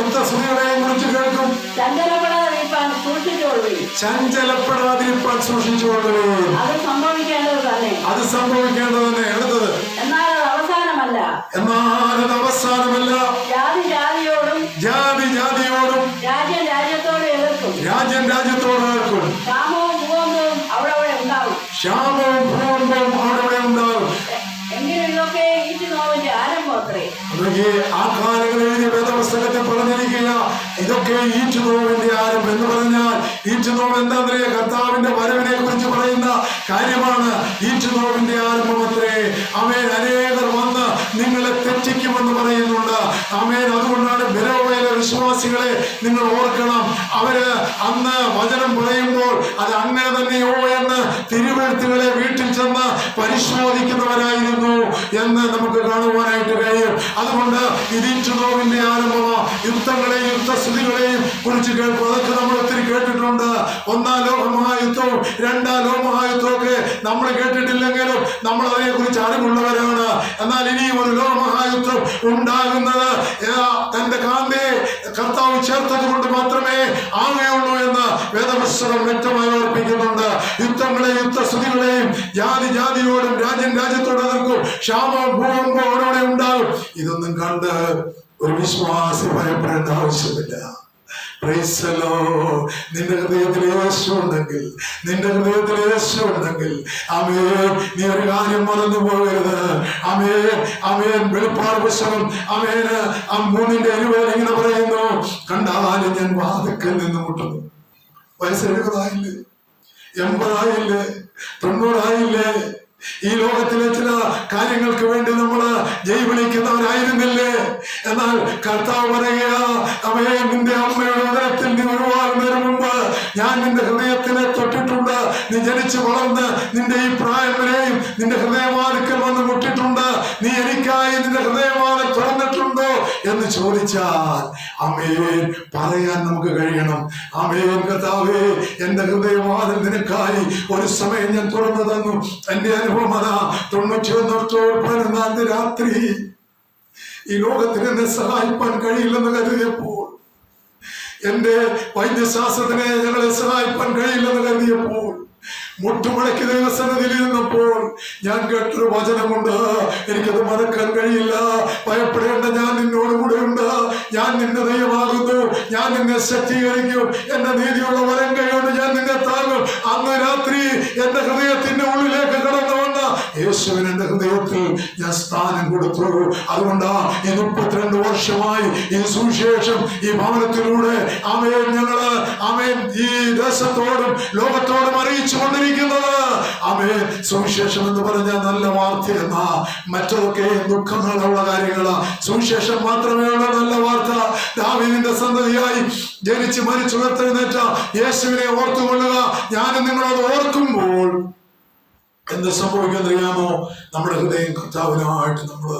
യുദ്ധസ്തുതികളെയും കുറിച്ച് കേൾക്കും. ചഞ്ചലപ്പെടാതിരിക്കാൻ സൂക്ഷിച്ചുകൊള്ളുകയും. അത് സംഭവിക്കേണ്ടത് തന്നെ. അടുത്തത്. എന്നാൽ അത് അവസാനമല്ല. ജാതി ജാതിയോടും രാജ്യം രാജ്യത്തോട് എതിർക്കും. ക്ഷാമവും ഭൂകമ്പവും അവിടെ ഉണ്ടാവും. എങ്കിലും ഇതൊക്കെ ഈറ്റുനോവിന്റെ ആരംഭമത്രേ. ആ കാലങ്ങളിൽ വേദപുസ്തകത്തിൽ പറഞ്ഞിരിക്കുക, ഇതൊക്കെ ഈറ്റുനോവിന്റെ ആരംഭം എന്ന് പറഞ്ഞാൽ ഈറ്റുനോവ് എന്താണെന്നറിയ? കർത്താവിന്റെ വരവിനെ കുറിച്ച് പറയുന്ന കാര്യമാണ്. ഈറ്റുനോവിന്റെ ആരംഭം അത്രേ. ആമേൻ. അനേകർ വന്ന് നിങ്ങളെ തെറ്റിക്കുമെന്ന് പറയുന്നുണ്ട്. ആമേൻ. അതുകൊണ്ടാണ് ബെരോവയിലെ വിശ്വാസികളെ നിങ്ങൾ ഓർക്കണം. അവര് അന്ന് വചനം പറയുമ്പോൾ അത് അങ്ങനെ തന്നെയോ എന്ന് തിരുവെഴുത്തുകളെ വീട്ടിൽ ചെന്ന് പരിശോധിക്കുന്നവരായിരുന്നു എന്ന് നമുക്ക് കാണുവാനായിട്ട് കഴിയും. അതുകൊണ്ട് ഈറ്റുനോവിന്റെ ആരംഭമാണ്. യുദ്ധങ്ങളെയും യുദ്ധസ്ഥിതികളെയും കുറിച്ച് കേൾക്കും. അതൊക്കെ നമ്മൾ ഒത്തിരി കേട്ടിട്ടുണ്ട്. ഒന്നാം ലോകമഹായുദ്ധവും രണ്ടാം ലോകമഹായുദ്ധവും ഒക്കെ നമ്മൾ കേട്ടിട്ടില്ലെങ്കിലും നമ്മൾ അതിനെ കുറിച്ച് അറിവുള്ളവരാണ്. എന്നാൽ ഇനിയും ഒരു ലോകമഹായുദ്ധം ഉണ്ടാകുന്നത് തന്റെ കാന്തയെ കർത്താവ് ചേർത്തത് കൊണ്ട് മാത്രമേ ആകുകയുള്ളൂ എന്ന് വേദപുസ്തകം വ്യക്തമായി ഓർപ്പിക്കുന്നുണ്ട്. യുദ്ധങ്ങളെയും യുദ്ധസ്ഥിതികളെയും ജാതിയോടും രാജ്യത്തോടും എതിർക്കും. ക്ഷാമവും ഭൂകമ്പവും അവിടെ ഉണ്ടാകും. ഇതൊന്നും കണ്ട് ഒരു വിശ്വാസി ഭയപ്പെടേണ്ട ആവശ്യമില്ല. നിന്റെ ഹൃദയത്തിൽ യേശു ഉണ്ടെങ്കിൽ ആമേൻ, നീ ഒരു കാര്യം മറന്നു പോകരുത്. ആമേൻ. വെളിപ്പാട് പുസ്തകം 3:20 ഇങ്ങനെ പറയുന്നു, കണ്ടാലും ഞാൻ വാതിൽക്കൽ നിന്ന് മുട്ടുന്നു. വയസ്സ് 70 80 90 ഈ ലോകത്തിലെ ചില കാര്യങ്ങൾക്ക് വേണ്ടി നമ്മള് ജയ് വിളിക്കുന്നവരായിരുന്നില്ലേ? എന്നാൽ കർത്താവ് പറയുക, നിന്റെ അമ്മയുടെ ഉദരത്തിൽ നീ ഉരുവാകുന്നതിന് മുമ്പ് ഞാൻ നിന്റെ ഹൃദയത്തിനെ തൊട്ടിട്ടുണ്ട്. നീ ജനിച്ചു വളർന്ന് നിന്റെ ഈ പ്രായം വരെയും നിന്റെ ഹൃദയവാതിക്കൽ വന്ന് മുട്ടിട്ടുണ്ട്. നീ എനിക്കായി നിന്റെ ഹൃദയവാതിൽ തുറന്നിട്ടുണ്ടോ എന്ന് ചോദിച്ചാൽ ആമേൻ പറയാൻ നമുക്ക് കഴിയണം. ആമേൻ. കർത്താവേ, എന്റെ ഹൃദയവാതിൽ നിനക്കായി ഒരു സമയം ഞാൻ തുറന്നു തന്നു. എന്റെ അനുഭവം അതാ. 91 രാത്രി ഈ ലോകത്തിന് എന്നെ സഹായിപ്പാൻ കഴിയില്ലെന്ന് കരുതിയപ്പോൾ, എന്റെ വൈദ്യശാസ്ത്രത്തിനെ ഞങ്ങളെ സഹായിപ്പാൻ കഴിയില്ലെന്ന് കരുതിയപ്പോൾ, മുട്ടുമടക്കി ദൈവസന്നിധിയിൽ ഇരുന്നപ്പോൾ ഞാൻ കേട്ടൊരു വചനമുണ്ട്. എനിക്കത് മറക്കാൻ കഴിയില്ല. ഭയപ്പെടേണ്ട, ഞാൻ നിന്നോടുകൂടെ ഉണ്ട്. ഞാൻ നിന്റെ ദൈവമാകുന്നു. ഞാൻ നിന്നെ ശക്തീകരിക്കും. എന്റെ നീതിയുള്ള വരം കൈകൊണ്ട് ഞാൻ നിന്നെ താങ്ങും. അന്ന് രാത്രി എന്റെ ഹൃദയത്തിന്റെ ഉള്ളിലേക്ക് കടന്നു വന്ന യേശുവിന് എന്റെ ഹൃദയത്തിൽ ഞാൻ സ്ഥാനം കൊടുത്തു. അതുകൊണ്ടാ ഈ 32 വർഷമായി ഈ സുവിശേഷം ഈ ഭവനത്തിലൂടെ ഞങ്ങള് ഈ ദേശത്തോടും ലോകത്തോടും അറിയിച്ചു കൊണ്ടിരിക്കുന്നത്. സുവിശേഷം എന്ന് പറഞ്ഞാൽ നല്ല വാർത്തയെന്ന, മറ്റതൊക്കെ ദുഃഖങ്ങളുള്ള കാര്യങ്ങളാ. സുവിശേഷം മാത്രമേ ഉള്ള നല്ല വാർത്ത. ദാവീദിന്റെ സന്തതിയായി ജനിച്ച് മരിച്ചുയർത്തെഴുന്നേറ്റ യേശുവിനെ ഓർത്തുകൊള്ളുക. ഞാനും നിങ്ങളത് ഓർക്കുമ്പോൾ എന്ത് സംഭവിക്കുന്നറിയാമോ? നമ്മുടെ ഹൃദയം കർത്താവിനായിട്ട് നമ്മൾ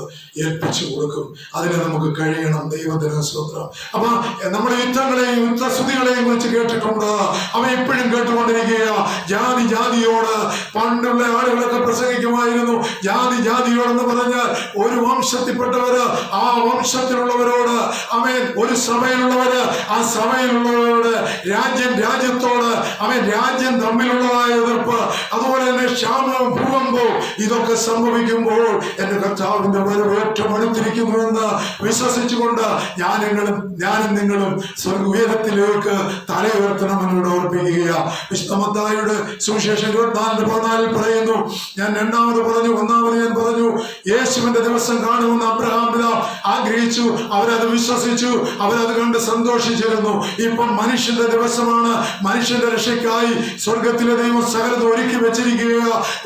ഏൽപ്പിച്ചു കൊടുക്കും. അതിന് നമുക്ക് കഴിയണം. ദൈവത്തിന് സ്തോത്രം. അപ്പൊ നമ്മൾ യുദ്ധങ്ങളെയും യുദ്ധസ്തുതികളെയും കുറിച്ച് കേട്ടിട്ടുണ്ട്. അവ എപ്പോഴും കേട്ടുകൊണ്ടിരിക്കുക. ജാതിയോട് പണ്ടുള്ള ആളുകളൊക്കെ പ്രസംഗിക്കുമായിരുന്നു. ജാതിയോടെന്ന് പറഞ്ഞാൽ ഒരു വംശത്തിൽപ്പെട്ടവര് ആ വംശത്തിലുള്ളവരോട്, ഒരു സഭയിലുള്ളവര് ആ സഭയിലുള്ളവരോട്, രാജ്യത്തോട് രാജ്യം തമ്മിലുള്ളതായ എതിർപ്പ്, അതുപോലെ തന്നെ ക്ഷാമവും ഭൂകമ്പവും ഇതൊക്കെ സംഭവിക്കുമ്പോൾ എന്റെ കർത്താവിന്റെ വരവ് ഏറ്റവും അടുത്തിരിക്കുന്നുവെന്ന് വിശ്വസിച്ചുകൊണ്ട് ഞാനും നിങ്ങളും ഉയരത്തിലേക്ക് തലയുയർത്തണമെന്നോട് ഓർപ്പിക്കുക. വിശുദ്ധ മത്തായിയുടെ സുവിശേഷം 24:14 പറയുന്നു, ഞാൻ രണ്ടാമത് പറഞ്ഞു, ഒന്നാമത് ഞാൻ പറഞ്ഞു, യേശുവിന്റെ ദിവസം കാണുമെന്ന് അബ്രഹാം പിതാവ് ആഗ്രഹിച്ചു. അവരത് വിശ്വസിച്ചു. അവരത് കണ്ട് സന്തോഷിച്ചിരുന്നു. ഇപ്പം മനുഷ്യന്റെ ദിവസമാണ്. മനുഷ്യന്റെ രക്ഷയ്ക്കായി സ്വർഗത്തിലെ ദൈവം സകലതും ഒരുക്കി വെച്ചിരിക്കുക.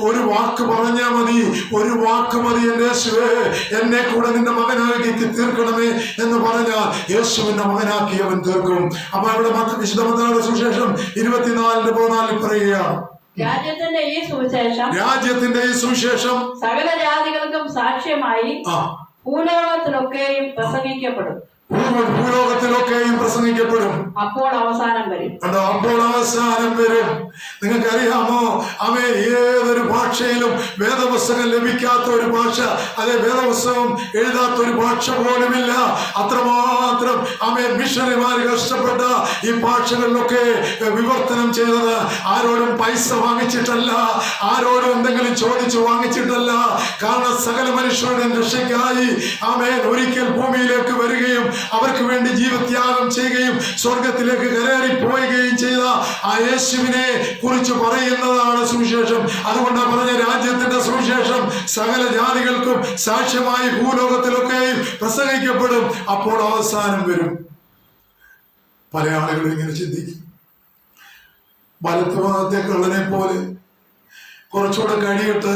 ഒരു വാക്ക് പറഞ്ഞാൽ മതി. ഒരു വാക്ക് മതി. എന്റെ യേശുവേ, എന്നെ കൂടെ നിന്റെ മകനാക്കി തീർക്കണമേ എന്ന് പറഞ്ഞാൽ യേശുവിന്റെ മകനാക്കി അവൻ തീർക്കും. അപ്പൊ അവിടെ വിശുദ്ധ മത്തായിയുടെ സുവിശേഷം 24:14 പറയുകയാണ്, രാജ്യത്തിന്റെ ഈ സുവിശേഷം സകല ജാതികൾക്കും സാക്ഷ്യമായി ഭൂലോകത്തിലൊക്കെയും പ്രസംഗിക്കപ്പെടും. ഭൂലോകത്തിലൊക്കെയും പ്രസംഗിക്കപ്പെടും. അപ്പോൾ അവസാനം വരും. നിങ്ങൾക്കറിയാമോ, ആമേൻ, ഏതൊരു ഭാഷയിലും വേദപുസ്തകം ലഭിക്കാത്ത ഒരു ഭാഷ, അതെ, വേദപുസ്തകം എഴുതാത്ത ഒരു ഭാഷ പോലുമില്ല. അത്രമാത്രം ആമേൻ മിഷണറിമാർ കഷ്ടപ്പെട്ട ഈ ഭാഷകളിലൊക്കെ വിവർത്തനം ചെയ്തത് ആരോടും പൈസ വാങ്ങിച്ചിട്ടല്ല, ആരോടും എന്തെങ്കിലും ചോദിച്ചു വാങ്ങിച്ചിട്ടല്ല. കാരണം സകല മനുഷ്യരുടെയും രക്ഷയ്ക്കായി ആമേൻ ഒരിക്കൽ ഭൂമിയിലേക്ക് വരികയും അവർക്ക് വേണ്ടി ജീവത്യാഗം ചെയ്യുകയും സ്വർഗത്തിലേക്ക് കയറി പോവുകയും ചെയ്ത ആ യേശുവിനെ കുറിച്ച് പറയുന്നതാണ് സുവിശേഷം. അതുകൊണ്ടാണ് പറഞ്ഞ രാജ്യത്തിന്റെ സുവിശേഷം സകല ജാതികൾക്കും സാക്ഷ്യമായി ഭൂലോകത്തിലൊക്കെയും പ്രസംഗിക്കപ്പെടും. അപ്പോൾ അവസാനം വരും. പല ആളുകളും ഇങ്ങനെ ചിന്തിക്കും, വലത്തുഭാഗത്തെ കള്ളനെ പോലെ കുറച്ചുകൂടെ കഴിയിട്ട്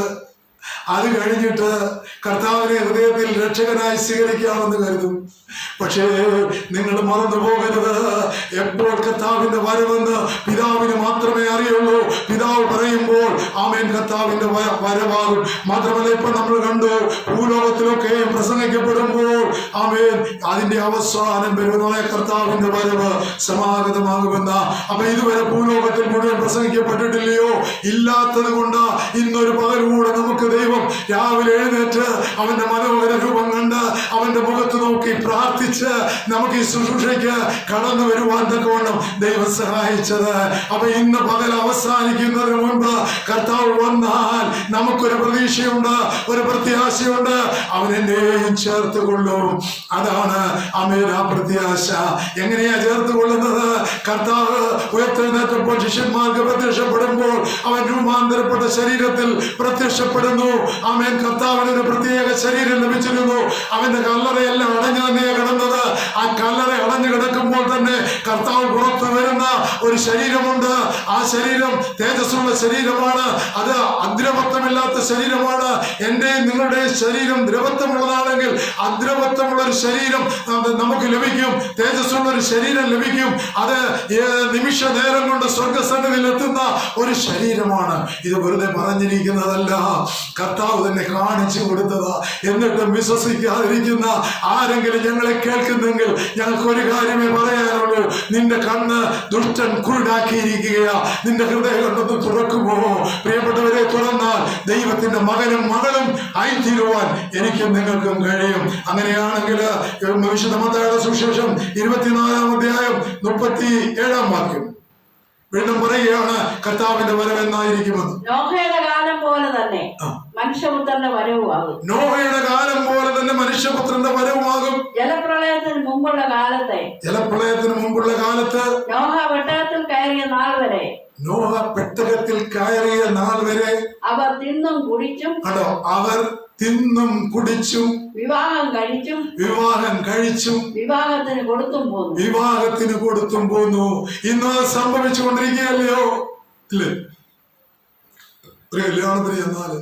അത് കഴിഞ്ഞിട്ട് കർത്താവിനെ ഹൃദയത്തിൽ രക്ഷകനായി സ്വീകരിക്കാമെന്ന് കരുതും. പക്ഷേ നിങ്ങൾ മറന്നു പോകരുത്, എപ്പോൾ കർത്താവിന്റെ വരവെന്ന് പിതാവിന് മാത്രമേ അറിയുള്ളൂ. പിതാവ് പറയുമ്പോൾ ആമേൻ കർത്താവിന്റെ വരവാകും. മാത്രമല്ല, ഇപ്പൊ നമ്മൾ കണ്ടു ഭൂലോകത്തിലൊക്കെ പ്രസംഗിക്കപ്പെടുമ്പോൾ ആമേൻ അതിന്റെ അവസാനം വരുന്ന കർത്താവിന്റെ വരവ് സമാഗതമാകുമെന്ന. അപ്പൊ ഇതുവരെ ഭൂലോകത്തിൽ മുഴുവൻ പ്രസംഗിക്കപ്പെട്ടിട്ടില്ലയോ? ഇല്ലാത്തത് കൊണ്ട് ഇന്നൊരു പകലൂടെ നമുക്ക് ദൈവം രാവിലെ എഴുന്നേറ്റ് അവന്റെ മനോഹര രൂപം കണ്ട് അവന്റെ മുഖത്ത് നോക്കി പ്രാർത്ഥിച്ച് നമുക്ക് ഈ ശുശ്രൂഷയ്ക്ക് കടന്നു വരുവാൻ തക്കവണ്ണം ദൈവം സഹായിച്ചത്. അപ്പൊ ഇന്ന് പകൽ അവസാനിക്കുന്നതിന് മുൻപ് കർത്താവ് വന്നാൽ നമുക്കൊരു പ്രതീക്ഷയുണ്ട്, ഒരു പ്രത്യാശയുണ്ട്. അവൻ എന്നെയും ചേർത്ത് കൊള്ളും. അതാണ് ആമേൻ ആ പ്രത്യാശ. എങ്ങനെയാ ചേർത്ത് കൊള്ളുന്നത്? കർത്താവ് ഉയർത്തെഴുന്നേറ്റപ്പോൾ ശിഷ്യന്മാർക്ക് പ്രത്യക്ഷപ്പെടുമ്പോൾ അവൻ രൂപാന്തരപ്പെട്ട ശരീരത്തിൽ പ്രത്യക്ഷപ്പെടുന്നു. ആമേൻ കർത്താവിന് ഒരു പ്രത്യേക ശരീരം ലഭിച്ചിരുന്നു. അവന്റെ കല്ലറയെല്ലാം അടഞ്ഞു തന്നെയാ കിടന്നത്. ആ കല്ലറ അടഞ്ഞു കിടക്കുമ്പോൾ തന്നെ കർത്താവ് പുറത്തു വരുന്ന ഒരു ശരീരമുണ്ട്. ആ ശരീരം തേജസ്സുള്ള ശരീരമാണ്. അത് അദ്രവത്വമില്ലാത്ത ശരീരമാണ്. എന്റെയും നിങ്ങളുടെയും ശരീരം ദ്രവത്വമുള്ളതാണെങ്കിൽ അദ്രവത്വമുള്ള ഒരു ശരീരം നമുക്ക് ലഭിക്കും. തേജസ്സുള്ള ഒരു ശരീരം ലഭിക്കും. അത് നിമിഷ നേരം കൊണ്ട് സ്വർഗസന്നിധിയിൽ എത്തുന്ന ഒരു ശരീരമാണ്. ഇത് വെറുതെ പറഞ്ഞിരിക്കുന്നതല്ല, കർത്താവ് തന്നെ കാണിച്ചു കൊടുത്തതാ. എന്നിട്ടും വിശ്വസിക്കാതിരിക്കുന്ന ആരെങ്കിലും ഞങ്ങളെ കേൾക്കുന്നെങ്കിൽ ഞങ്ങൾക്ക് ഒരു കാര്യമേ പറയാനുള്ളൂ. നിന്റെ കണ്ണ് ദുഷ്ടൻ കുരുടാക്കിയിരിക്കുകയാ. നിന്റെ ഹൃദയം കണ്ടൊന്ന് തുറക്കുമോ? പ്രിയപ്പെട്ടവരെ, തുറന്നാൽ ദൈവത്തിന്റെ മകനും മകളും ആയിത്തീരുവാൻ എനിക്കും നിങ്ങൾക്കും കഴിയും. അങ്ങനെയാണെങ്കിൽ വിശുദ്ധ മത്തായിയുടെ സുവിശേഷം 24-ാം അധ്യായം 37-ാം വാക്യം വീണ്ടും പറയുകയാണ് കർത്താവിന്റെ വരവെന്നായിരിക്കുമെന്ന്. നോഹയുടെ കാലം പോലെ തന്നെ മനുഷ്യപുത്രന്റെ വരവുമാകും. നോഹയുടെ കാലം പോലെ തന്നെ മനുഷ്യപുത്രന്റെ വരവുമാകും. ജലപ്രളയത്തിന് മുമ്പുള്ള കാലത്ത് നോഹ പെട്ടകത്തിൽ കയറിയ നാൾ വരെ അവർ തിന്നും കുടിച്ചും വിവാഹം കഴിച്ചും വിവാഹത്തിന് കൊടുത്തും പോന്നു. ഇന്ന് സംഭവിച്ചുകൊണ്ടിരിക്കുകയല്ലയോ? ഇല്ലേ? ഒരു കല്യാണത്തിന് ചെന്നാല്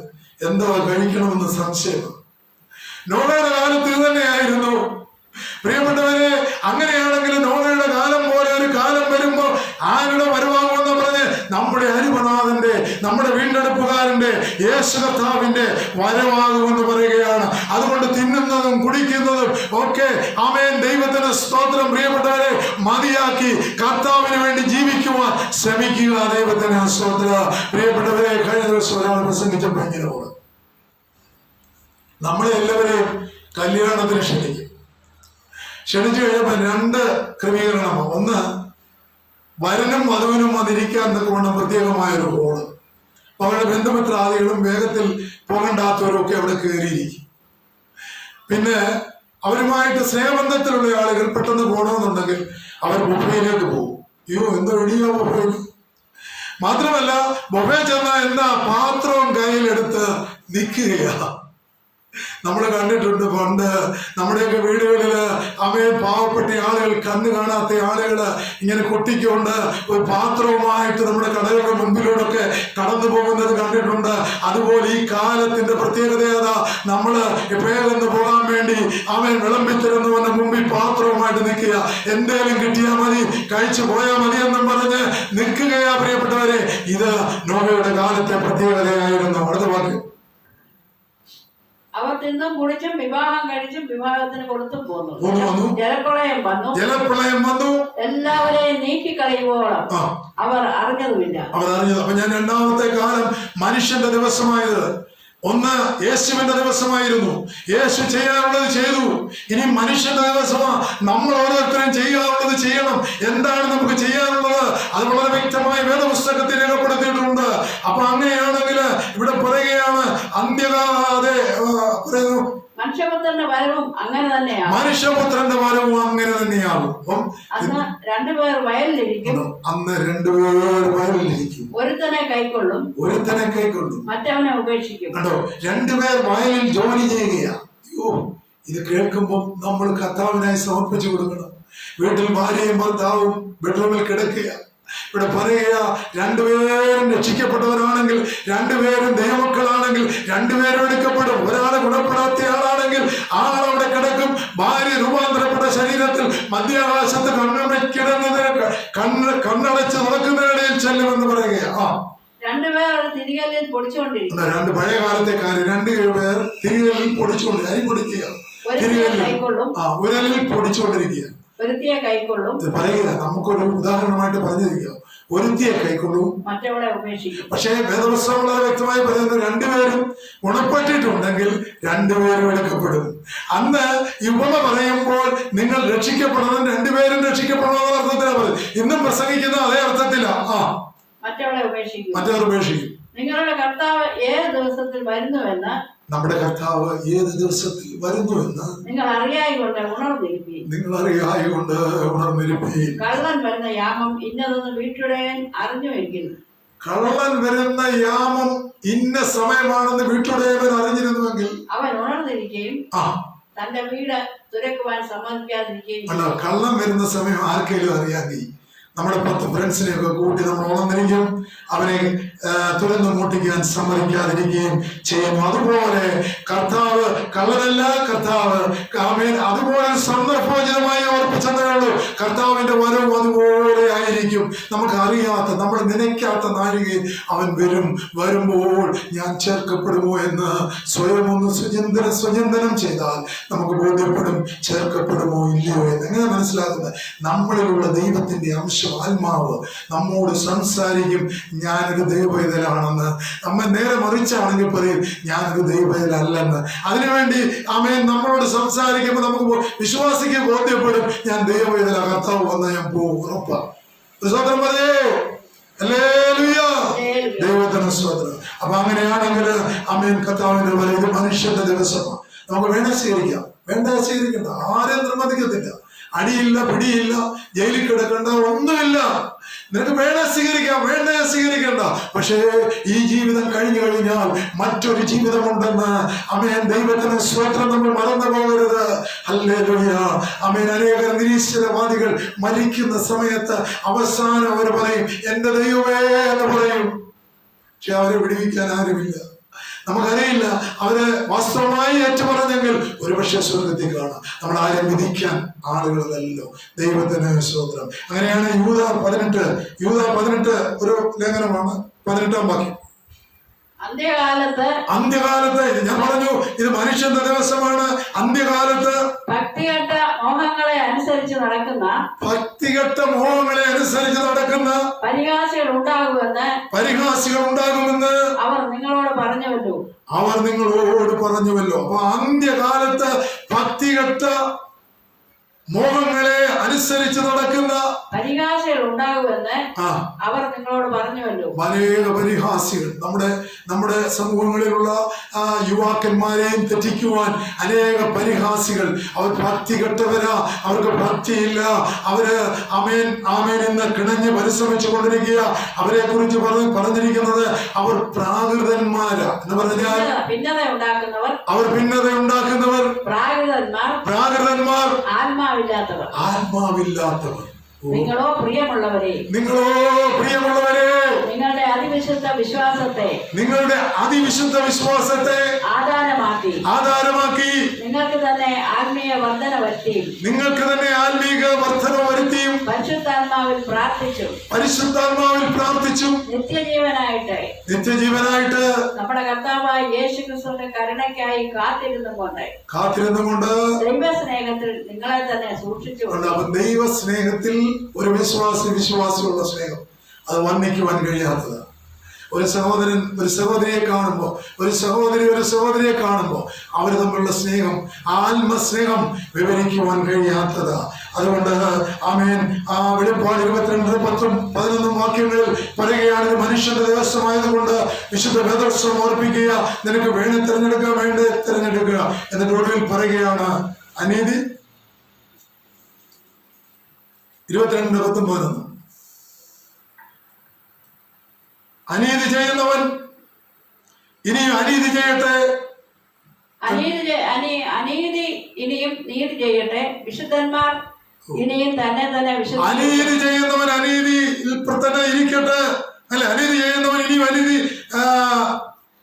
എന്തോ കഴിക്കണമെന്ന് സംശയമാണ്. നോഹയുടെ കാലത്ത് ഇത് തന്നെയായിരുന്നു. പ്രിയപ്പെട്ടവരെ, അങ്ങനെയാണെങ്കിൽ നോഹയുടെ കാലം പോലെ ഒരു കാലം വരുമ്പോ ആരുടെ വരവാകുമെന്ന് പറഞ്ഞ് നമ്മുടെ അരുമനാഥന്റെ, നമ്മുടെ വീണ്ടെടുപ്പുകാരന്റെ, യേശു കർത്താവിന്റെ വരവാകുമെന്ന് പറയുകയാണ്. അതുകൊണ്ട് തിന്നുന്നതും കുടിക്കുന്നതും ഒക്കെ ആമേൻ ദൈവത്തിന് സ്തോത്രം. പ്രിയപ്പെട്ടവരെ, മതിയാക്കി കർത്താവിന് വേണ്ടി ജീവിക്കുവാൻ ശ്രമിക്കുക. ദൈവത്തിന് സ്തോത്രം. പ്രിയപ്പെട്ടവരെ, കഴിഞ്ഞ ദിവസം ഒരാൾ പ്രസംഗിച്ചപ്പോൾ ഇങ്ങനെ പോകും, നമ്മളെ എല്ലാവരെയും കല്യാണത്തിന് ക്ഷണിച്ചു കഴിഞ്ഞപ്പോൾ 2 ക്രമീകരണമാണ്. ഒന്ന്, വരനും വധുവിനും വന്നിരിക്കാൻ തക്കവണ്ണം പ്രത്യേകമായൊരു ഹോള്. അവരുടെ ബന്ധുമിത്രാദികളും വേഗത്തിൽ പോകണ്ടാത്തവരും ഒക്കെ അവിടെ കയറിയിരിക്കും. പിന്നെ അവരുമായിട്ട് സ്നേഹബന്ധത്തിലുള്ള ആളുകൾ പെട്ടെന്ന് പോകണമെന്നുണ്ടെങ്കിൽ അവർ ബൊഫയിലേക്ക് പോകും. എന്തോ റെഡിയാ ബൊഫയിൽ. മാത്രമല്ല, ബൊഫേ ചെന്നാൽ എന്താ, പാത്രവും കയ്യിലെടുത്ത് നിൽക്കുകയാ. നമ്മൾ കണ്ടിട്ടുണ്ട് പണ്ട് നമ്മുടെയൊക്കെ വീടുകളിൽ പാവപ്പെട്ട ആളുകൾ, കണ്ണ് കാണാത്ത ആളുകൾ ഇങ്ങനെ കൊട്ടിക്കൊണ്ട് ഒരു പാത്രവുമായിട്ട് നമ്മുടെ കടകളുടെ മുൻപിലൂടെയൊക്കെ കടന്നു പോകുന്നത് കണ്ടിട്ടുണ്ട്. അതുപോലെ ഈ കാലത്തിന്റെ പ്രത്യേകത ഏതാ? നമ്മള് വേഗം പോകാൻ വേണ്ടി വിളമ്പിത്തരുന്നവന്റെ മുമ്പിൽ പാത്രവുമായിട്ട് നിൽക്കുക. എന്തേലും കിട്ടിയാൽ മതി, കഴിച്ചു പോയാൽ മതി എന്നും പറഞ്ഞ് നിൽക്കുകയാ. പ്രിയപ്പെട്ടവരെ, ഇത് നോഹയുടെ കാലത്തെ പ്രത്യേകതയായിരുന്നു. അടുത്ത വാക്ക്, അവർ തിന്നും കുടിച്ചും വിവാഹം കഴിച്ചും വിവാഹത്തിന് കൊടുത്തും പോന്നു. ജലപ്രളയം വന്നു. എല്ലാവരെയും നീക്കിക്കളയുവോളം അവർ അറിഞ്ഞതുമില്ല. അപ്പൊ ഞാൻ രണ്ടാമത്തെ കാലം മനുഷ്യന്റെ ദിവസമായത്. ഒന്ന് യേശുവിന്റെ ദിവസമായിരുന്നു. യേശു ചെയ്യാനുള്ളത് ചെയ്തു. ഇനി മനുഷ്യന്റെ ദിവസമാ. നമ്മൾ ഓരോരുത്തരും ചെയ്യാനുള്ളത് ചെയ്യണം. എന്താണ് നമുക്ക് ചെയ്യാനുള്ളത്? അത് വളരെ വ്യക്തമായി വേദപുസ്തകത്തിൽ രേഖപ്പെടുത്തിയിട്ടുണ്ട്. അപ്പൊ അങ്ങനെയാണെങ്കിൽ ഇവിടെ പറയുകയാണ്, അന്ത്യകാലേ മനുഷ്യപുത്രന്റെ വരവും അങ്ങനെ തന്നെയാണ്. മനുഷ്യപുത്രന്റെ വരവും അങ്ങനെ തന്നെയാകും. അന്ന് രണ്ടുപേർ വയലിലിരിക്കും. ഒരുത്തനെ കൈക്കൊള്ളും, മറ്റവനെ ഉപേക്ഷിക്കും. കണ്ടോ, രണ്ടുപേർ വയലിൽ ജോലി ചെയ്യുകയാണ്. ഇത് കേൾക്കുമ്പോൾ നമ്മൾ കർത്താവിനായി സമർപ്പിച്ചു കൊടുക്കണം. വീട്ടിൽ ഭാര്യയും ഭർത്താവും ബെഡ്റൂമിൽ കിടക്കുക. ഇവിടെ പറയുക, രണ്ടുപേരും രക്ഷിക്കപ്പെട്ടവരാണെങ്കിൽ, രണ്ടുപേരും ദൈവമക്കളാണെങ്കിൽ രണ്ടുപേരും എടുക്കപ്പെടും. ഒരാളെ ഗുണപ്പെടാത്ത ആളവിടെ കിടക്കും. ഭാര്യ രൂപാന്തരപ്പെട്ട ശരീരത്തിൽ മധ്യാകാശത്ത് കണ്ണടച്ച് നടക്കുന്നതിനിടയിൽ ചെല്ലുമെന്ന് പറയുക. രണ്ട് പഴയ കാലത്തെ കാര്യം. രണ്ടുപേർ തിരികല്ലിൽ പൊടിച്ചുകൊണ്ട് അരി പൊടിക്കുക. ഉരലിൽ പൊടിച്ചുകൊണ്ടിരിക്കുക. പറയുക, നമുക്കൊരു ഉദാഹരണമായിട്ട് പറഞ്ഞിരിക്കുക. ഒരുത്തിയെ കൈക്കൊള്ളും, പക്ഷേ വേദപുസ്തകം വളരെ വ്യക്തമായി പറയുന്നത്, രണ്ടുപേരും ഗുണപ്പെട്ടിട്ടുണ്ടെങ്കിൽ രണ്ടുപേരും എടുക്കപ്പെടും. അന്ന് യുവമ പറയുമ്പോൾ നിങ്ങൾ രക്ഷിക്കപ്പെടണം, രണ്ടുപേരും രക്ഷിക്കപ്പെടണം എന്ന അർത്ഥത്തിലാണ് പറയുന്നത്. ഇന്നും പ്രസംഗിക്കുന്ന അതേ അർത്ഥത്തിലാ. മറ്റവരെ ഉപേക്ഷിക്കും. നിങ്ങളുടെ കർത്താവ് ഏത് ദിവസത്തിൽ വരുന്നുവെന്ന്, നമ്മുടെ കർത്താവ് ഏത് ദിവസത്തിൽ വരുന്നുവെന്ന് നിങ്ങൾ അറിയായികൊണ്ട് ഉണർന്നിരിപ്പീൻ. കള്ളൻ വരുന്ന യാമം ഇന്നതെന്ന് വീട്ടുടയൻ അറിഞ്ഞുവെങ്കിൽ, കള്ളൻ വരുന്ന യാമം ഇന്ന സമയമാണെന്ന് വീട്ടുടയവൻ അറിഞ്ഞിരുന്നുവെങ്കിൽ അവൻ ഉണർന്നിരിക്കുകയും തന്റെ വീട് തുറക്കുവാൻ സമ്മതിക്കാതിരിക്കുകയും. കള്ളൻ വരുന്ന സമയം ആർക്കെങ്കിലും അറിയാമെങ്കിൽ നമ്മുടെ 10 ഫ്രണ്ട്സിനെയൊക്കെ കൂട്ടി നമ്മൾ ഉണർന്നിരിക്കും. അവനെ തുറന്നു മുട്ടിക്കാൻ സമ്മതിക്കാതിരിക്കുകയും ചെയ്യുന്നു. അതുപോലെ കർത്താവ് കള്ളനല്ല. കർത്താവ് അതുപോലെ സന്ദർഭോചിതമായി ഓർപ്പിച്ചതേ ഉള്ളൂ. കർത്താവിന്റെ വരവും അതുപോലെ ആയിരിക്കും. നമുക്ക് അറിയാത്ത, നമ്മൾ നനയ്ക്കാത്ത നാഴികയിൽ അവൻ വരും. വരുമ്പോൾ ഞാൻ ചേർക്കപ്പെടുമോ എന്ന് സ്വയം ഒന്ന് സ്വചിന്തനം ചെയ്താൽ നമുക്ക് ബോധ്യപ്പെടും, ചേർക്കപ്പെടുമോ ഇല്ലയോ എന്ന്. എങ്ങനെ മനസ്സിലാക്കുന്നത്? നമ്മളിലുള്ള ദൈവത്തിന്റെ അംശം, ആത്മാവ് നമ്മോട് സംസാരിക്കും, ഞാനൊരു ദൈവപൈതലാണെന്ന്. നമ്മ നേരെ മറിച്ചാണെങ്കിൽ പറയും, ഞാനൊരു ദൈവപൈതലല്ലെന്ന്. അതിനുവേണ്ടി നമ്മളോട് സംസാരിക്കുമ്പോൾ നമുക്ക് വിശ്വാസിക്ക് ബോധ്യപ്പെടും, ഞാൻ ദൈവപൈതല. കർത്താവ് വന്നാൽ ഞാൻ പോകും, ഉറപ്പാണ്. സ്വതന്ത്രം പറയേ, ദൈവത്തിന് സ്വതന്ത്രം. അപ്പൊ അങ്ങനെയാണെങ്കിൽ കർത്താവിന്റെ പോലെ ഇത് മനുഷ്യന്റെ ദിവസമാണ്. നമുക്ക് വേണേ സ്വീകരിക്കാം, വേണ്ട സ്വീകരിക്കണ്ട, ആരെയും നിർബന്ധിക്കത്തില്ല. അടിയില്ല, പിടിയില്ല, ജയിലിൽ കിടക്കണ്ട, ഒന്നുമില്ല. നിനക്ക് വേണേ സ്വീകരിക്കാം, വേണ്ടേ സ്വീകരിക്കണ്ട. പക്ഷേ ഈ ജീവിതം കഴിഞ്ഞു കഴിഞ്ഞാൽ മറ്റൊരു ജീവിതമുണ്ടെന്ന് ദൈവത്തിന് സ്വതന്ത്രം നമ്മൾ മറന്നു പോകരുത്. ഹല്ലേലൂയ. അനേക നിരീശ്വരവാദികൾ മരിക്കുന്ന സമയത്ത് അവസാനം അവർ പറയും, എന്റെ ദൈവമേ എന്ന് പറയും. പക്ഷെ അവരെ വിടുവിക്കാൻ ആരുമില്ല. നമുക്കറിയില്ല, അവര് വാസ്തവമായി ഏറ്റുപറഞ്ഞെങ്കിൽ ഒരുപക്ഷെ സ്വർഗത്തിൽ കാണാം. നമ്മൾ ആരും വിധിക്കാൻ ആളുകളല്ലോ. ദൈവത്തിന് സ്തോത്രം. അങ്ങനെയാണ് യൂദ 18 ഒരു ലേഖനമാണ്. 18-ാം വാക്യം. അന്ത്യകാലത്ത് ഞാൻ പറഞ്ഞു, ഇത് മനുഷ്യന്റെ ദിവസമാണ്. അന്ത്യകാലത്ത് ഭക്തികെട്ട മോഹങ്ങളെ അനുസരിച്ച് നടക്കുന്ന പരിഹാസികൾ ഉണ്ടാകുമെന്ന് അവർ നിങ്ങളോട് പറഞ്ഞുവല്ലോ. അപ്പൊ അന്ത്യകാലത്ത് ഭക്തികെട്ട മോഹങ്ങളെ അനുസരിച്ച് നടക്കുന്ന പരിഹാസികൾ ഉണ്ടാകുമെന്ന് അവർ നിങ്ങളോട് പറഞ്ഞുവല്ലോ. അനേക പരിഹാസികൾ നമ്മുടെ സമൂഹങ്ങളിലുള്ള യുവാക്കന്മാരെയും തെറ്റിക്കുവാൻ അനേക പരിഹാസികൾ. അവർ ഭക്തി കെട്ടവരാ, അവർക്ക് ഭക്തിയില്ല. അവര് ആമേൻ എന്ന് കിണഞ്ഞ് പരിശ്രമിച്ചു കൊണ്ടിരിക്കുക. അവരെ കുറിച്ച് പറഞ്ഞിരിക്കുന്നത് അവർ പ്രാകൃതന്മാരാ എന്ന് പറഞ്ഞാൽ അവർ ഭിന്നത ഉണ്ടാക്കുന്നവർ, പ്രാകൃതന്മാർ, ആത്മാവില്ലാത്തവർ. നിങ്ങളോ പ്രിയമുള്ളവരെ നിങ്ങളുടെ അതിവിശുദ്ധ വിശ്വാസത്തെ നിങ്ങളുടെ അതിവിശുദ്ധ വിശ്വാസത്തെ ആധാരമാക്കി നിങ്ങൾക്ക് തന്നെ ആത്മീയ വർധന വരുത്തിയും പരിശുദ്ധാത്മാവിൽ പ്രാർത്ഥിച്ചും നിത്യജീവനായിട്ട് നമ്മുടെ കർത്താവായ യേശുക്രിസ്തുവിന്റെ കരുണയ്ക്കായി കാത്തിരുന്നുകൊണ്ട് ദൈവസ്നേഹത്തിൽ നിങ്ങളെ തന്നെ സൂക്ഷിച്ചു. ദൈവസ്നേഹത്തിൽ ഒരു വിശ്വാസിയുള്ള സ്നേഹം അത് വർണ്ണിക്കുവാൻ കഴിയാത്തത്. ഒരു സഹോദരൻ ഒരു സഹോദരിയെ കാണുമ്പോൾ അവർ തമ്മിലുള്ള സ്നേഹം, ആത്മസ്നേഹം വിവരിക്കുവാൻ കഴിയാത്തത്. അതുകൊണ്ട് ആമേൻ, ആ വെളിപ്പാട് 22:10-11 വാക്യങ്ങളിൽ പറയുകയാണ്, മനുഷ്യന്റെ ദിവസമായതുകൊണ്ട് വിശുദ്ധ വേദോത്സവം ഓർപ്പിക്കുക, നിനക്ക് വേണ്ടി തിരഞ്ഞെടുക്കുക. എന്നിട്ട് ഒടുവിൽ പറയുകയാണ് അനീതി 22:19 അനീതി ചെയ്യുന്നവൻ ഇനിയും അനീതി ചെയ്യട്ടെ, അനീതി ഇനിയും നീതി ചെയ്യട്ടെ, വിശുദ്ധന്മാർ ഇനിയും തന്നെ അനീതി ചെയ്യുന്നവൻ അനീതിയിൽ തന്നെ ഇരിക്കട്ടെ. അല്ലെ, അനീതി ചെയ്യുന്നവൻ ഇനിയും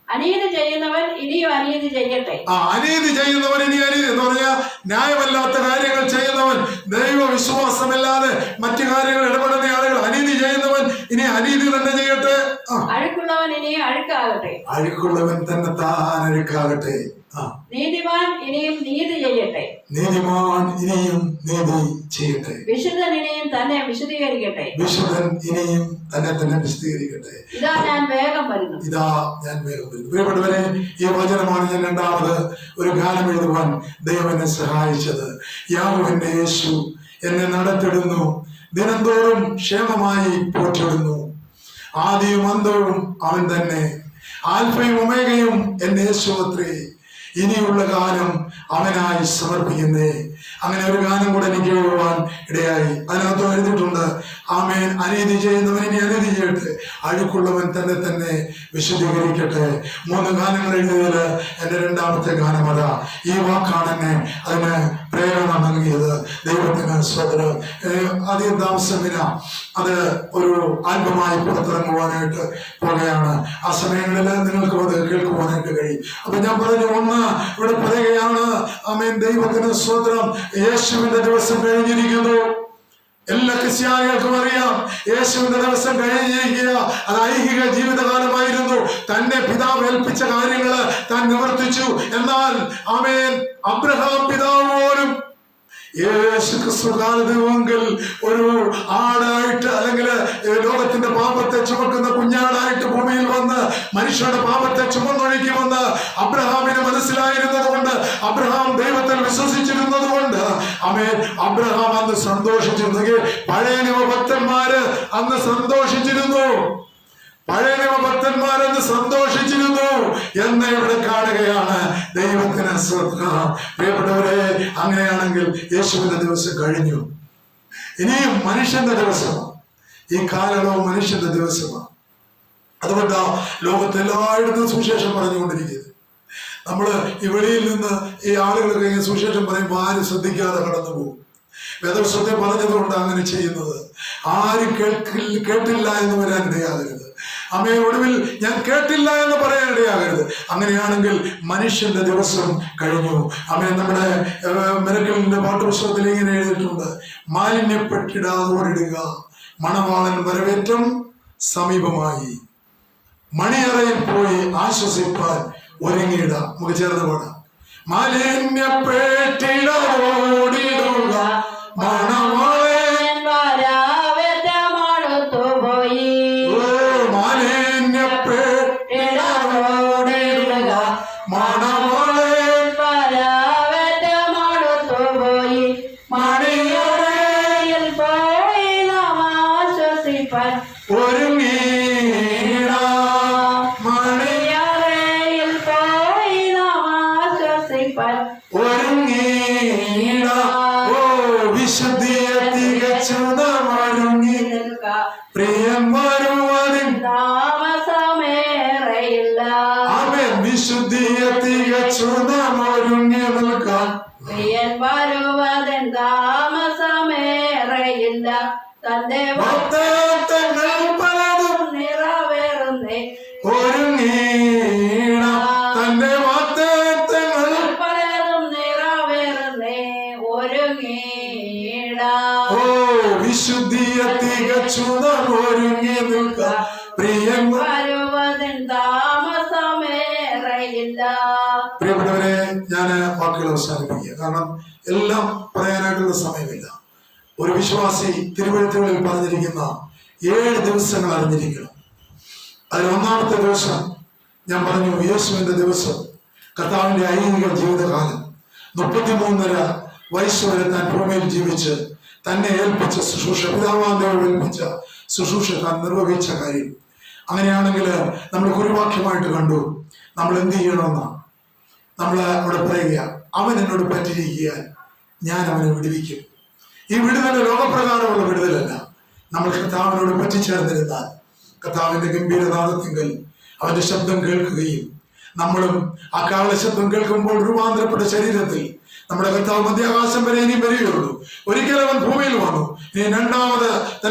അനീതി ചെയ്യുന്നവൻ ഇനിയും അനീതി ചെയ്യട്ടെ. അനീതി ചെയ്യുന്നവൻ ഇനി അനീതി എന്ന് പറഞ്ഞാൽ ന്യായമല്ലാത്ത കാര്യങ്ങൾ ചെയ്യുന്നവൻ, ദൈവവിശ്വാസമില്ലാതെ മറ്റു കാര്യങ്ങൾ ഇടപെടുന്ന ആളുകൾ, അനീതി ചെയ്യുന്നവൻ ഇനി അനീതി തന്നെ ചെയ്യട്ടെ. അഴുക്കുള്ളവൻ ഇനിയും അഴുക്കാകട്ടെ, അഴുക്കുള്ളവൻ തന്നെ താൻ അഴുക്കാകട്ടെ. നീതിമാൻ ഇനിയും നീതി ചെയ്യട്ടെ, നീതിമാൻ ഇനിയും നീതി ചെയ്യട്ടെ. വിശുദ്ധൻ ഇനിയും തന്നെ വിശദീകരിക്കട്ടെ, വിശുദ്ധൻ ഇനിയും തന്നെ വിശദീകരിക്കട്ടെ. ഇതാ ഞാൻ വേഗം വരുന്നു. പ്രിയപ്പെട്ടവരെ, ഈ വചനമാണ് ഞാൻ രണ്ടാമത് ഒരു ഗാനം എഴുതുവാൻ ദൈവം എന്നെ സഹായിച്ചത്. യാഹോവേ യേശു എന്നെ നടത്തിടുന്നു, ദിനംതോറും ക്ഷേമമായി പോറ്റിടുന്നു. ആദിയും അന്തവും അവൻ തന്നെ, ആൽഫയും ഒമേഗയും എന്റെ യേശുവത്രേ, ഇനിയുള്ള കാലം അവനായി സമർപ്പിക്കുന്നേ. അങ്ങനെ ഒരു ഗാനം കൂടെ എനിക്ക് എഴുതുവാൻ ഇടയായി. അതിനകത്ത് എഴുതിയിട്ടുണ്ട്, ആമേൻ, അനീതി ചെയ്യുന്നവൻ ഇനി അനീതി ചെയ്യട്ടെ, അഴുക്കുള്ളവൻ തന്നെ വിശദീകരിക്കട്ടെ. 3 ഗാനങ്ങൾ എഴുതിയതിൽ എൻ്റെ രണ്ടാമത്തെ ഗാനം അതാ. ഈ വാക്കാണ് എന്നെ അതിന് പ്രേരണ നൽകിയത്. ദൈവത്തിന് സ്തോത്രം. അധികം താമസമില്ല, അത് ഒരു ആൽബമായി പുറത്തിറങ്ങുവാനായിട്ട് പോകുകയാണ്. ആ സമയങ്ങളിൽ നിങ്ങൾക്ക് അത് കേൾക്കുവാനായിട്ട് കഴിയും. അപ്പൊ ഞാൻ പറഞ്ഞു, ഒന്ന് ഇവിടെ പറയുകയാണ്, ആമേൻ, ദൈവത്തിന് സ്തോത്രം, യേശുവിന്റെ ദിവസം കഴിഞ്ഞിരിക്കുന്നു. എല്ലാ ക്രിസ്ത്യാനികൾക്കും അറിയാം, യേശുവിന്റെ ദിവസം കഴിഞ്ഞിരിക്കുക. അത് ഐഹിക ജീവിതകാലമായിരുന്നു. തന്നെ പിതാവ് ഏൽപ്പിച്ച കാര്യങ്ങള് താൻ നിവർത്തിച്ചു. എന്നാൽ ആമേൻ, അബ്രഹാം പിതാവ് പോലും യേശു ക്രിസ്തു കാലത്തിൽ ഒരു ആടായിട്ട്, അല്ലെങ്കിൽ ലോകത്തിന്റെ പാപത്തെ ചുമക്കുന്ന കുഞ്ഞാടായിട്ട് ഭൂമിയിൽ വന്ന് മനുഷ്യരുടെ പാപത്തെ ചുമന്നൊഴുക്കിവന്ന് അബ്രഹാമിന് മനസ്സിലായിരുന്നത് കൊണ്ട്, അബ്രഹാം ദൈവത്തിൽ വിശ്വസിച്ചിരുന്നത് കൊണ്ട് ആമേൻ, അബ്രഹാം അന്ന് സന്തോഷിച്ചിരുന്നു. പഴയ നിയമഭക്തന്മാര് അന്ന് സന്തോഷിച്ചിരുന്നു, ഭക്തന്മാരെന്ന് സന്തോഷിച്ചിരുന്നു എന്ന് ഇവിടെ കാണുകയാണ്. ദൈവത്തിന് സ്തോത്രം. പ്രിയപ്പെട്ടവരെ, അങ്ങനെയാണെങ്കിൽ യേശുവിന്റെ ദിവസം കഴിഞ്ഞു, ഇനിയും മനുഷ്യന്റെ ദിവസമാണ്. ഈ കാലയളവ് മനുഷ്യന്റെ ദിവസമാണ്. അതുകൊണ്ടാ ലോകത്തെല്ലായിടത്തും സുവിശേഷം പറഞ്ഞുകൊണ്ടിരിക്കുന്നത്. നമ്മള് ഈ വെളിയിൽ നിന്ന് ഈ ആളുകളൊക്കെ ഇങ്ങനെ സുവിശേഷം പറയുമ്പോൾ ആരും ശ്രദ്ധിക്കാതെ കടന്നു പോകും. വേദപുസ്തകത്തെ പറഞ്ഞതുകൊണ്ട് അങ്ങനെ ചെയ്യുന്നത്. ആരും കേട്ടില്ല എന്ന് വരാൻ ഇടയാകരുത്. അമ്മയെ ഒടുവിൽ ഞാൻ കേട്ടില്ല എന്ന് പറയാൻ ഇടയാകരുത്. അങ്ങനെയാണെങ്കിൽ മനുഷ്യന്റെ ദിവസം കഴിഞ്ഞു. അമ്മയെ നമ്മുടെ മെനക്കലിന്റെ പാഠപുസ്തകത്തിൽ ഇങ്ങനെ എഴുതിയിട്ടുണ്ട്, മാലിന്യപ്പെട്ടിടാതെ ഓടിടുക, മണവാളൻ വരവേറ്റം സമീപമായി, മണിയറയിൽ പോയി ആശ്വസിപ്പാൻ ഒരുങ്ങിയിട. നമുക്ക് ചേർന്ന് പാടാം. മാലിന്യപ്പെട്ടിടോടിടുക, മണവാളൻ വരവേറ്റമടുത്തുപോയി. മാലിന്യപ്പെട്ടിടോടിടുക, മണവാളൻ വരവേറ്റമടുത്തുപോയി. മണിയറയിൽ പോയി നാം ആശ്വസിപ്പാൻ ഒരുങ്ങിയിട. മണിയറയിൽ പോയി നാം ആശ്വസിപ്പാൻ ഒരുങ്ങിയിട. ഓ വിശുദ്ധിയെ തികച്ചു നാം ഒരുങ്ങി നിൽക്കാം. പ്രിയം വരുവാനും താമസമേറെയില്ല. ആമേൻ. വിശുദ്ധിയെ തികച്ചു നാം ഒരുങ്ങി നിൽക്കാം. പ്രിയൻ വരുവതിൻ താമസമേറെയില്ല. തന്റെ വാഗ്ദത്തങ്ങൾ പലതും നിറവേറുന്ന ഒരുങ്ങി നിൽക്ക പ്രിയം താമസമേറയില്ല. പ്രിയപ്പെട്ടവരെ, ഞാൻ വാക്കുകൾ അവസാനിപ്പിക്കുക. കാരണം എല്ലാം പറയാനായിട്ടുള്ള സമയമില്ല. ഒരു വിശ്വാസി തിരുവഴുത്തുകളിൽ പറഞ്ഞിരിക്കുന്ന 7 ദിവസങ്ങൾ അറിഞ്ഞിരിക്കണം. അതിൽ ഒന്നാമത്തെ ദിവസം ഞാൻ പറഞ്ഞു, യേശുവിന്റെ ദിവസം. കർത്താവിന്റെ ഐഹിക ജീവിതകാലം 33.5 വയസ്സ് വരെ താൻ ഭൂമിയിൽ ജീവിച്ച് തന്നെ ഏൽപ്പിച്ച ശുശ്രൂഷ, പിതാവാന്തയോട് ഏൽപ്പിച്ച ശുശ്രൂഷ താൻ നിർവഹിച്ച കാര്യം. അങ്ങനെയാണെങ്കിൽ നമ്മൾ കുറിവാക്യമായിട്ട് കണ്ടു, നമ്മൾ എന്ത് ചെയ്യണമെന്നാണ് നമ്മൾ അവിടെ പറയുക, അവൻ എന്നോട് പറ്റിയിരിക്കാൻ ഞാൻ അവനെ വിടുവിക്കും. ഈ വിടുതൽ ലോകപ്രകാരമുള്ള വിടുതലല്ല. നമ്മൾ കർത്താവിനോട് പറ്റിച്ചേർന്നിരുന്നാൽ കർത്താവിന്റെ ഗംഭീരനാദത്തിങ്കൽ അവന്റെ ശബ്ദം കേൾക്കുകയും നമ്മളും ആ കാല ശബ്ദം കേൾക്കുമ്പോൾ രൂപാന്തരപ്പെട്ട ശരീരത്തിൽ നമ്മുടെ കർത്താവ് മധ്യാകാശം വരെ ഇനിയും വരികയുള്ളൂ. ഒരിക്കലും അവൻ ഭൂമിയിൽ വന്നു, ഇനി രണ്ടാമത്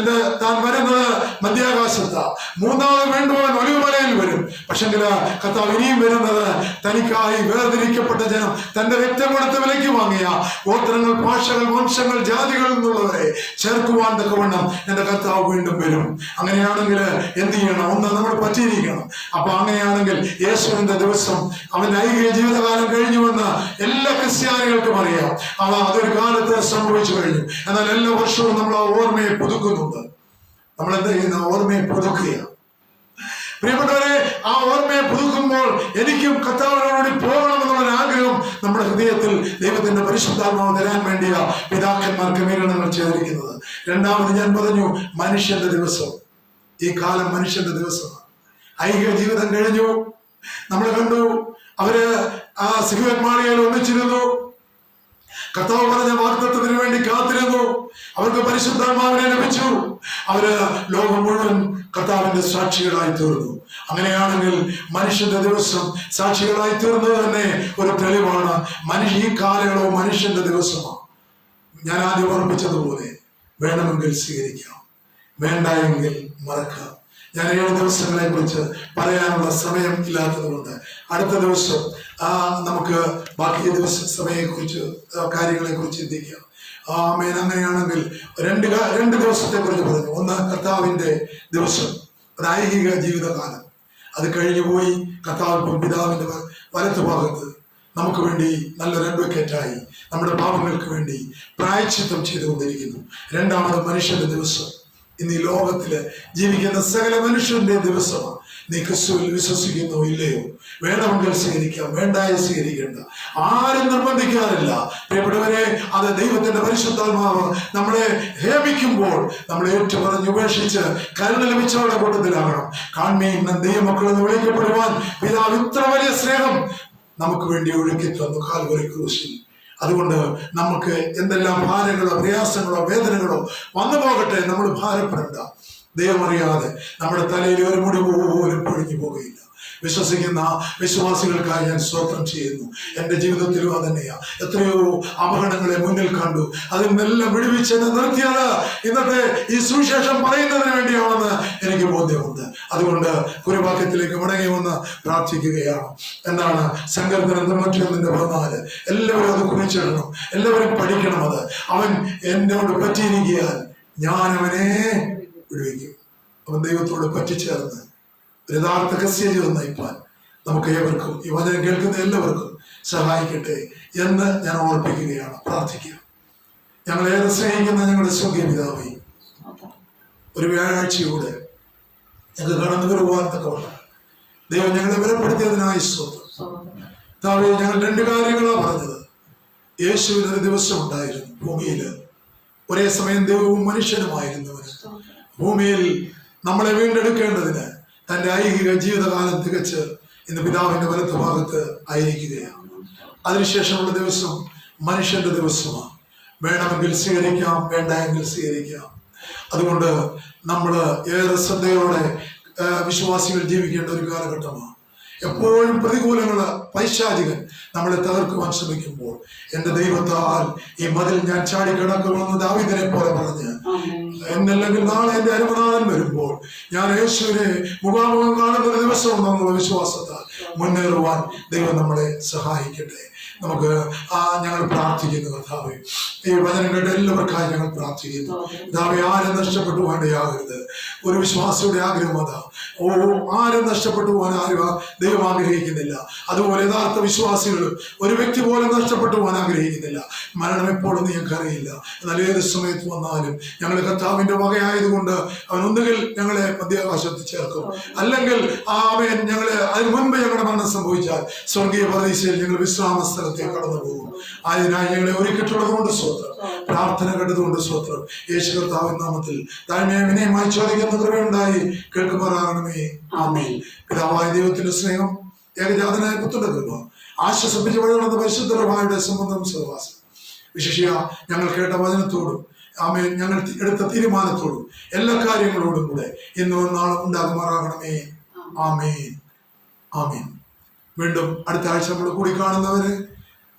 താൻ വരുന്നത് മധ്യാകാശത്താ. മൂന്നാമത് വേണ്ടുവൻ ഒലിവുമലയിൽ വരും. പക്ഷെങ്കിൽ കർത്താവ് ഇനിയും വരുന്നത് തനിക്കായി വേർതിരിക്കപ്പെട്ട ജനം, തന്റെ രക്തം കൊടുത്ത് വിലയ്ക്ക് വാങ്ങിയ ഗോത്രങ്ങൾ, ഭാഷകൾ, വംശങ്ങൾ, ജാതികളിൽ നിന്നുള്ളവരെ ചേർക്കുവാൻ തക്കവണ്ണം എന്റെ കർത്താവ് വീണ്ടും വരും. അങ്ങനെയാണെങ്കിൽ എന്ത് ചെയ്യണം? ഒന്ന്, നമ്മൾ പറ്റിയിരിക്കണം. അപ്പൊ അങ്ങനെയാണെങ്കിൽ യേശുവിന്റെ ദിവസം അവൻ ഐഹിക ജീവിതകാലം കഴിഞ്ഞുവെന്ന് എല്ലാ ക്രിസ്ത്യാനികൾക്കും അറിയാം. അതൊരു കാലത്ത് സംഭവിച്ചു കഴിഞ്ഞു. എന്നാൽ എല്ലാ വർഷവും നമ്മൾ ആ ഓർമ്മയെ പുതുക്കുന്നുണ്ട്. നമ്മൾ എന്താ ചെയ്യുന്ന? ഓർമ്മയെ പുതുക്കുക. പ്രിയപ്പെട്ടവരെ, ആ ഓർമ്മയെ പുതുക്കുമ്പോൾ എനിക്കും കർത്താവിനോട് പോകണമെന്നുള്ള ആഗ്രഹം നമ്മുടെ ഹൃദയത്തിൽ ദൈവത്തിന്റെ പരിശുദ്ധാത്മാവ് തരാൻ വേണ്ടിയ പിതാക്കന്മാർ ക്രമീകരണങ്ങൾ ചെയ്തിരിക്കുന്നത്. രണ്ടാമത് ഞാൻ പറഞ്ഞു, മനുഷ്യന്റെ ദിവസം. ഈ കാലം മനുഷ്യന്റെ ദിവസമാണ്. ഐഹിക ജീവിതം കഴിഞ്ഞു. നമ്മൾ കണ്ടു, അവര് ആ സിഹുവന്മാരിയിൽ ഒന്നിച്ചിരുന്നു. കർത്താവ് പറഞ്ഞ വാഗ്ദത്തത്തിന് വേണ്ടി കാത്തിരുന്നു. അവർക്ക് പരിശുദ്ധാത്മാവിനെ ലഭിച്ചു. അവര് ലോകം മുഴുവൻ കർത്താവിന്റെ സാക്ഷികളായി തീർന്നു. അങ്ങനെയാണെങ്കിൽ മനുഷ്യന്റെ ദിവസം സാക്ഷികളായി തീർന്നത് തന്നെ ഒരു തെളിവാണ്. ഈ കാലയളവ് മനുഷ്യന്റെ ദിവസമാണ്. ഞാൻ ആദ്യം ഓർമ്മിച്ചതുപോലെ വേണമെങ്കിൽ സ്വീകരിക്കാം, വേണ്ട എങ്കിൽ മറക്കാം. ഞാൻ 7 ദിവസങ്ങളെ കുറിച്ച് പറയാനുള്ള സമയം ഇല്ലാത്തത് കൊണ്ട് അടുത്ത ദിവസം നമുക്ക് ബാക്കി സമയെ കുറിച്ച് കാര്യങ്ങളെ കുറിച്ച് ചിന്തിക്കാം. ആമേൻ. അങ്ങനെയാണെങ്കിൽ രണ്ട് ദിവസത്തെ കുറിച്ച് പറഞ്ഞു. ഒന്ന്, കർത്താവിന്റെ ദിവസം, അത് ഐഹിക ജീവിതകാലം. അത് കഴിഞ്ഞുപോയി. കർത്താവ് പിതാവിന്റെ വലത്ത് ഭാഗത്ത് നമുക്ക് വേണ്ടി നല്ലൊരു അഡ്വക്കേറ്റായി നമ്മുടെ പാപങ്ങൾക്ക് വേണ്ടി പ്രായശ്ചിത്തം ചെയ്തുകൊണ്ടിരിക്കുന്നു. രണ്ടാമത്, മനുഷ്യന്റെ ദിവസം. ഇന്ന് ഈ ലോകത്തില് ജീവിക്കുന്ന സകല മനുഷ്യന്റെ ദിവസമാണ്. നീ ക്രിസ്തുവിൽ വിശ്വസിക്കുന്നോ ഇല്ലയോ? വേണമെങ്കിൽ സ്വീകരിക്കാം, വേണ്ടായി സ്വീകരിക്കേണ്ട. ആരും നിർബന്ധിക്കാറില്ല. പ്രിയപ്പെട്ടവരെ, അത് ദൈവത്തിന്റെ പരിശുദ്ധാത്മാവ് നമ്മളെ ഹേമിക്കുമ്പോൾ നമ്മൾ ഏറ്റുപറഞ്ഞ് ഉപേക്ഷിച്ച് കരുണ ലഭിച്ചവരുടെ കൂട്ടത്തിലാകണം. കാൺമീൻ ദൈവമക്കളെന്ന് വിളിക്കപ്പെടുവാൻ പിതാവ് ഇത്ര വലിയ സ്നേഹം നമുക്ക് വേണ്ടി ഒഴുക്കി തന്നു കാൽവരി ക്രൂശിൽ. അതുകൊണ്ട് നമുക്ക് എന്തെല്ലാം ഭാരങ്ങളോ പ്രയാസങ്ങളോ വേദനകളോ വന്നു പോകട്ടെ, നമ്മൾ ഭാരപ്പെടേണ്ട. ദൈവം അറിയാതെ നമ്മുടെ തലയിൽ ഒരു മുടി പോലും പൊഴിഞ്ഞു പോകുകയില്ല. വിശ്വസിക്കുന്ന വിശ്വാസികൾക്കായി ഞാൻ സ്തോത്രം ചെയ്യുന്നു. എൻ്റെ ജീവിതത്തിലും അതന്നെയാ. എത്രയോ അപകടങ്ങളെ മുന്നിൽ കണ്ടു, അതിൽ നിന്നെല്ലാം വിടുവിച്ചെന്ന് നിർത്തിയത് ഇന്നത്തെ ഈ സുവിശേഷം പറയുന്നതിന് വേണ്ടിയാണെന്ന് എനിക്ക് ബോധ്യമുണ്ട്. അതുകൊണ്ട് കുറിവാക്യത്തിലേക്ക് മടങ്ങി വന്ന് പ്രാർത്ഥിക്കുകയാണ്. എന്താണ് സങ്കീർത്തനം 91:14? എല്ലാവരും അത് കുറിച്ചിടണം, എല്ലാവരും പഠിക്കണം. അത് അവൻ എന്നോട് പറ്റിയിരിക്കാൻ ഞാൻ അവനെ വിടുവിക്കും. അവൻ ദൈവത്തോട് പറ്റിച്ചേർന്ന് യഥാർത്ഥ ക്രിസ്ത്യജീവിതം നയിപ്പാൻ നമുക്ക് ഏവർക്കും, ഈ വചനം കേൾക്കുന്ന എല്ലാവർക്കും സഹായിക്കട്ടെ എന്ന് ഞാൻ ഓർപ്പിക്കുകയാണ്. പ്രാർത്ഥിക്കുക. ഞങ്ങളേറെ സ്നേഹിക്കുന്ന ഞങ്ങളുടെ സ്വർഗീയ പിതാവേ, ഒരു വ്യാഴാഴ്ചയോടെ ഞങ്ങൾ കടന്നു വരുവാൻ തക്കവണ്ണം ദൈവം ഞങ്ങളെ ബലപ്പെടുത്തിയതിനായി സ്തോത്രം. താവേ, ഞങ്ങൾ 2 കാര്യങ്ങളാണ് പറഞ്ഞത്. യേശുവിനൊരു ദിവസം ഉണ്ടായിരുന്നു ഭൂമിയിൽ, ഒരേ സമയം ദൈവവും മനുഷ്യനുമായിരുന്നവന് ഭൂമിയിൽ നമ്മളെ വീണ്ടെടുക്കേണ്ടതിന് തന്റെ ഐഹിക ജീവിതകാലം തികച്ച് ഇന്ന് പിതാവിന്റെ വലത്ത് ഭാഗത്ത് ആയിരിക്കുകയാണ്. അതിനുശേഷമുള്ള ദിവസം മനുഷ്യന്റെ ദിവസമാണ്. വേണമെങ്കിൽ സ്വീകരിക്കാം, വേണ്ട എങ്കിൽ സ്വീകരിക്കാം. അതുകൊണ്ട് നമ്മൾ ഏറെ ശ്രദ്ധയോടെ വിശ്വാസികൾ ജീവിക്കേണ്ട ഒരു കാലഘട്ടമാണ്. എപ്പോഴും പ്രതികൂലങ്ങള്, പൈശാചികൻ നമ്മളെ തകർക്കുവാൻ ശ്രമിക്കുമ്പോൾ എന്റെ ദൈവത്താൽ ഈ മതിൽ ഞാൻ ചാടിക്കിടക്കുമെന്ന് ദാവീദിനെ പോലെ പറഞ്ഞ്, എന്നല്ലെങ്കിൽ നാളെ എന്റെ അരുമനാഥൻ വരുമ്പോൾ ഞാൻ യേശുവിനെ മുഖാമുഖം കാണുന്ന ഒരു ദിവസം എന്നുള്ള വിശ്വാസത്താൽ മുന്നേറുവാൻ ദൈവം നമ്മളെ സഹായിക്കട്ടെ. നമുക്ക് ഞങ്ങൾ പ്രാർത്ഥിക്കുന്നു കർത്താവേ, ഈ വചനം കേട്ട എല്ലാവർക്കായി ഞങ്ങൾ പ്രാർത്ഥിക്കുന്നു കർത്താവേ. ആരും നഷ്ടപ്പെട്ടു പോകേണ്ടയാകരുത്. ഒരു വിശ്വാസിയുടെ ആഗ്രഹം അതാ. ആരും നഷ്ടപ്പെട്ടു പോകാൻ ആരും ദൈവം ആഗ്രഹിക്കുന്നില്ല. അതുപോലെ യഥാർത്ഥ വിശ്വാസികളും ഒരു വ്യക്തി പോലും നഷ്ടപ്പെട്ടു പോകാൻ ആഗ്രഹിക്കുന്നില്ല. മരണം എപ്പോഴൊന്നും ഞങ്ങൾക്ക് അറിയില്ല. എന്നാൽ ഏത് സമയത്ത് വന്നാലും ഞങ്ങൾ കർത്താവിന്റെ വകയായതുകൊണ്ട് അവൻ ഒന്നുകിൽ ഞങ്ങളെ മധ്യാകാശത്തിൽ ചേർക്കും, അല്ലെങ്കിൽ ആമേൻ ഞങ്ങളെ അതിന് മുൻപ് ഞങ്ങളുടെ മരണം സംഭവിച്ചാൽ സ്വർഗീയ പരദീസയിൽ ഞങ്ങൾ വിശ്രാമ സ്ഥലത്തേക്ക് കടന്നു പോകും. അതിനായി ഞങ്ങളെ ഒരുക്കിയിട്ടുള്ളത് കൊണ്ട് സ്വത്രം, പ്രാർത്ഥന കേട്ടതുകൊണ്ട് സ്വത്രം. യേശു കർത്താവിൻ നാമത്തിൽ താഴ്മയെ വിനയമായി ചോദിക്കുന്ന കൃപയുണ്ടായി കേൾക്കുമാറാകണമേ. ആമേൻ. പിതാവായ ദൈവത്തിന്റെ സ്നേഹം, ഏകജാതനായ പുത്രന്റെ കൃപ, ആശ്വസിപ്പിച്ച് വഴികളുന്ന പരിശുദ്ധമായ സംബന്ധം സഹവാസം, വിശേഷിയ ഞങ്ങൾ കേട്ട വചനത്തോടും ആമേൻ ഞങ്ങൾ എടുത്ത തീരുമാനത്തോടും എല്ലാ കാര്യങ്ങളോടും കൂടെ ഇന്നും നാളും ഉണ്ടാകുമാറാകണമേ. ആമേൻ. ആമേൻ. വീണ്ടും അടുത്ത ആഴ്ച നമ്മൾ കൂടി കാണുന്നവര്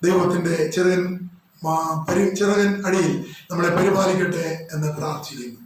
ദൈവത്തിന്റെ ചിറകൻ അടിയിൽ നമ്മളെ പരിപാലിക്കട്ടെ എന്ന് പ്രാർത്ഥിക്കുന്നു.